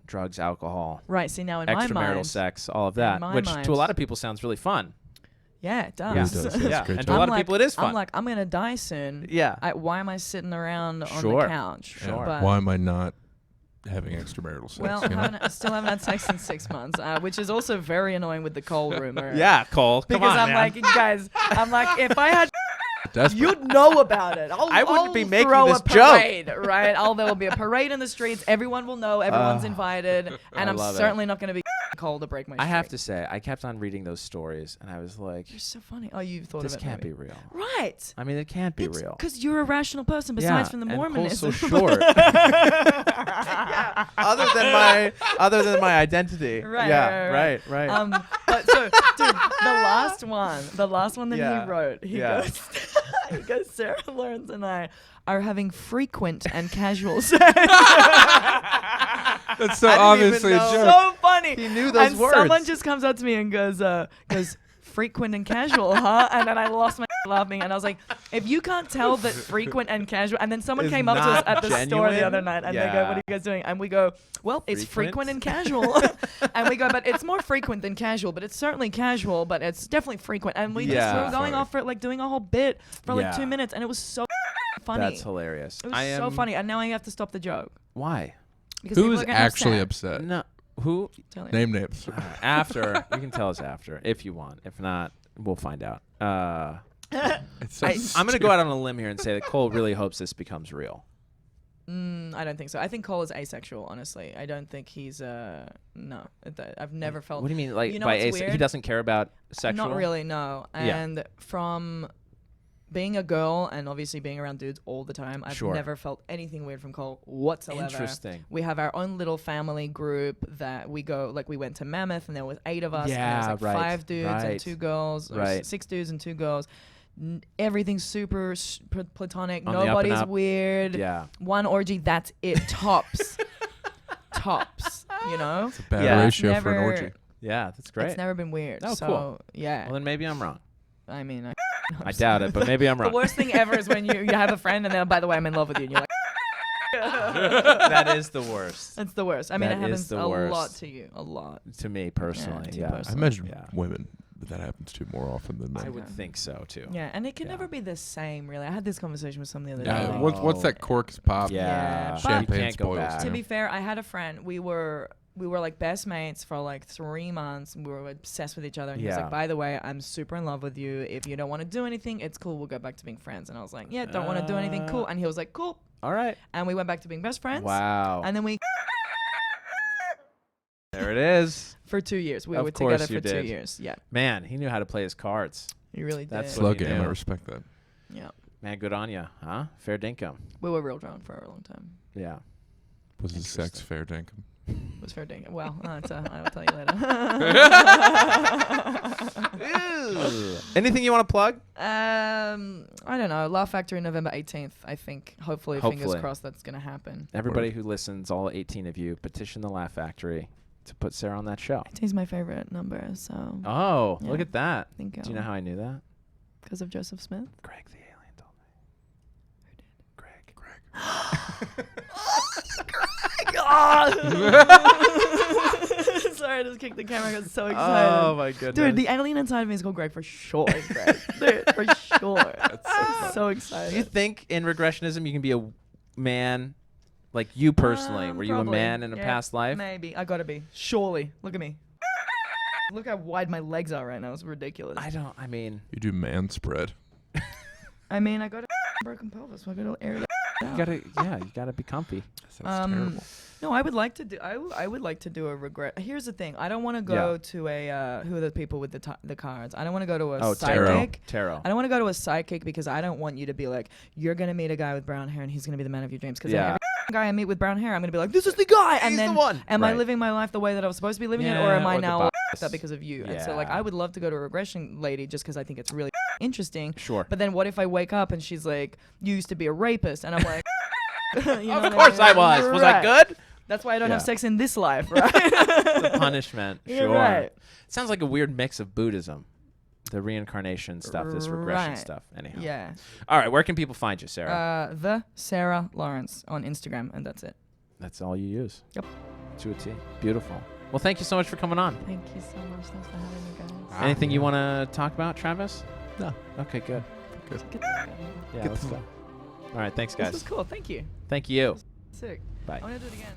B: drugs, alcohol,
C: Right. See, now in my
B: extramarital
C: mind,
B: sex, all of that,
C: my
B: which
C: mind-
B: to a lot of people sounds really fun.
C: yeah, it
B: Yeah.
C: does.
D: It does, yeah.
B: Yeah,
D: It's great
B: and
D: to
B: to a lot
C: I'm
B: of people it is fun.
C: I'm like, I'm gonna die soon.
B: Yeah.
C: Why am I sitting around on
B: Sure.
C: the couch?
B: Sure.
C: But,
D: Why am I not having extramarital sex?
C: well, I still haven't had sex in 6 months, which is also very annoying with the coal rumor.
B: Yeah, Cole. Come
C: Because
B: on,
C: I'm
B: man.
C: like, guys, if I had,
D: Desperate.
C: you'd know about it.
B: I wouldn't
C: I'll
B: be making
C: throw
B: this
C: a
B: joke.
C: parade, right? There will be a parade in the streets. Everyone will know. Everyone's invited, and I'm
B: love it.
C: certainly not going to be coal to break my.
B: I have
C: streak.
B: to say, I kept on reading those stories, and I was like,
C: You're so funny. Oh, you thought
B: this
C: of it.
B: can't
C: maybe.
B: be real.
C: Right.
B: I mean, it can't be real.
C: Because you're a rational person, besides from the
B: and
C: Mormonism.
B: Cole's so short. Yeah. Other than my identity.
C: Right,
B: Yeah.
C: right. But so, dude, the last one that
B: Yeah.
C: he wrote, he
B: Yeah.
C: goes, he goes, Sarah Lawrence and I are having frequent and casual sex.
D: That's so
B: I didn't
D: obviously a
B: even know.
D: joke.
C: So funny.
B: He knew those
C: and
B: words.
C: someone just comes up to me and goes, frequent and casual, huh? And then I lost my laughing, and I was like, if you can't tell that frequent and casual, and then someone
B: Is
C: came up to us
B: not
C: at the store the
B: genuine?
C: other night, and they go,
B: Yeah.
C: what are you guys doing? And we go, well, it's frequent and casual. And we go, but it's more frequent than casual, but it's certainly casual, but it's definitely frequent. And we
B: Yeah.
C: we were going
D: Funny.
C: off for it, like doing a whole bit for like
B: Yeah.
C: 2 minutes, and it was so funny.
B: That's hilarious.
C: It was so funny, and now I have to stop the joke.
B: Why?
C: Because
D: Who
C: people
D: is
C: are gonna have
D: actually
C: sad.
D: upset?
B: No. Who?
C: Tell you.
D: Name names.
B: After. You can tell us after if you want. If not, we'll find out.
D: It's so
B: I'm going to go out on a limb here and say that Cole really hopes this becomes real.
C: I don't think so. I think Cole is asexual, honestly. I don't think he's no. I've never felt.
B: What do you mean? Like
C: You know
B: by
C: what's
B: he
C: weird?
B: doesn't care about sexual?
C: Not really, no.
B: Yeah.
C: And from being a girl and obviously being around dudes all the time, I've
B: Sure.
C: never felt anything weird from Cole whatsoever.
B: Interesting.
C: We have our own little family group that we go, like we went to Mammoth and there was 8 of us. And there was like
B: right,
C: 5 dudes and
B: right,
C: 2 girls. Or
B: right.
C: 6 dudes and 2 girls. Everything's super platonic.
B: On the up and
C: Nobody's
B: up.
C: weird.
B: Yeah.
C: One orgy, that's it. Tops. Tops. You know?
D: It's a bad
B: Yeah.
D: ratio for an
C: Never-
D: orgy.
B: Yeah, that's great.
C: It's never been weird.
B: Oh,
C: so,
B: cool.
C: yeah.
B: Well, then maybe I'm wrong.
C: I mean,
B: I doubt it, but maybe I'm
C: the
B: wrong.
C: worst thing ever is when you have a friend and then, by the way, I'm in love with you. And you're like,
B: That is the worst.
C: that's the worst. I mean,
B: That
C: it
B: is
C: happens
B: the
C: a
B: worst.
C: lot to you. A lot.
B: To me personally,
C: to you
B: yeah.
C: personally.
D: I imagine
B: Yeah.
D: women that happens to more often than men.
B: I would think so too.
C: Yeah, and it can never be the same, really. I had this conversation with someone the other
D: Yeah,
C: day.
D: once that cork's popped,
B: Yeah,
D: champagne spoils.
C: To be fair, I had a friend. We were like best mates for like 3 months, and we were obsessed with each other. And he was like, "By the way, I'm super in love with you. If you don't want to do anything, it's cool. We'll go back to being friends." And I was like, "Yeah, don't want to do anything, cool." And he was like, "Cool."
B: All right.
C: And we went back to being best friends.
B: Wow.
C: And then we.
B: There it is.
C: For 2 years, we
B: Of
C: were
B: course
C: together
B: you
C: for 2
B: did.
C: years. Yeah,
B: Man, he knew how to play his cards.
C: he really did.
B: That's
D: Slow
B: what he
D: game.
B: knew.
D: I respect that.
C: Yeah,
B: Man, good on you, huh? Fair dinkum.
C: we were real drunk for a long time.
B: Yeah.
D: Was his sex fair dinkum?
C: It was fair dinkum. Well, I will tell you later.
B: Anything you want to plug?
C: I don't know. Laugh Factory, November 18th. I think. Hopefully, fingers
B: Hopefully.
C: crossed, that's gonna happen.
B: Everybody who listens, all 18 of you, petition the Laugh Factory to put Sarah on that show.
C: 18's my favorite number, so.
B: Oh,
C: Yeah.
B: look at that.
C: Think
B: Do you know how I knew that?
C: because of Joseph Smith?
B: Greg the alien told me.
C: Who did?
B: Greg.
C: Sorry, I just kicked the camera. I got so excited.
B: Oh my goodness.
C: Dude, the alien inside of me is called Greg for sure. Greg. Dude, for sure.
D: That's
C: So
B: Do you
C: excited.
B: think in regressionism you can be a man, like you personally? Were you a
C: Probably.
B: man in a
C: Yeah,
B: past life?
C: Maybe. I gotta be. Surely. Look at me. Look how wide my legs are right now. It's ridiculous.
B: I mean,
D: You do man spread.
C: I got a broken pelvis. So I gotta air it out.
B: you gotta be comfy.
D: Sounds terrible.
C: No, I would like to do. I would like to do a regret. Here's the thing. I don't want to go to a. Who are the people with the cards? I don't want to go to a psychic.
B: Tarot.
C: I don't want to go to a psychic because I don't want you to be like, you're gonna meet a guy with brown hair and he's gonna be the man of your dreams. Because every guy I meet with brown hair, I'm gonna be like, this is the guy. And
B: He's
C: then,
B: the one.
C: am I
B: Right.
C: living my life the way that I was supposed to be living it,
B: Yeah,
C: or am I
B: or the
C: now
B: bias.
C: that because of you? And so like,
B: Yeah.
C: I would love to go to a regression lady just because I think it's really interesting.
B: Sure.
C: But then what if I wake up and she's like, you used to be a rapist, and I'm like, you know
B: Of
C: what
B: course I
C: mean?
B: was. Was I
C: Right.
B: good?
C: That's why I don't
B: Yeah.
C: have sex in this life, right?
B: The punishment.
C: You're
B: Sure.
C: right.
B: Sounds like a weird mix of Buddhism. The reincarnation stuff, this regression
C: Right.
B: stuff. Anyhow.
C: Yeah.
B: All right, where can people find you, Sarah?
C: The Sarah Lawrence on Instagram, and that's it.
B: That's all you use.
C: Yep.
B: To a T. Beautiful. Well, thank you so much for coming on.
C: Thank you so much. Thanks for having me, guys.
B: Anything you want to talk about, Travis?
D: No.
B: Okay, good.
C: Get the fuck out of here.
B: Yeah, let's go. All right, thanks, guys.
C: This was cool. Thank you.
B: Thank you.
C: Sick.
B: Bye.
C: I want to do it again.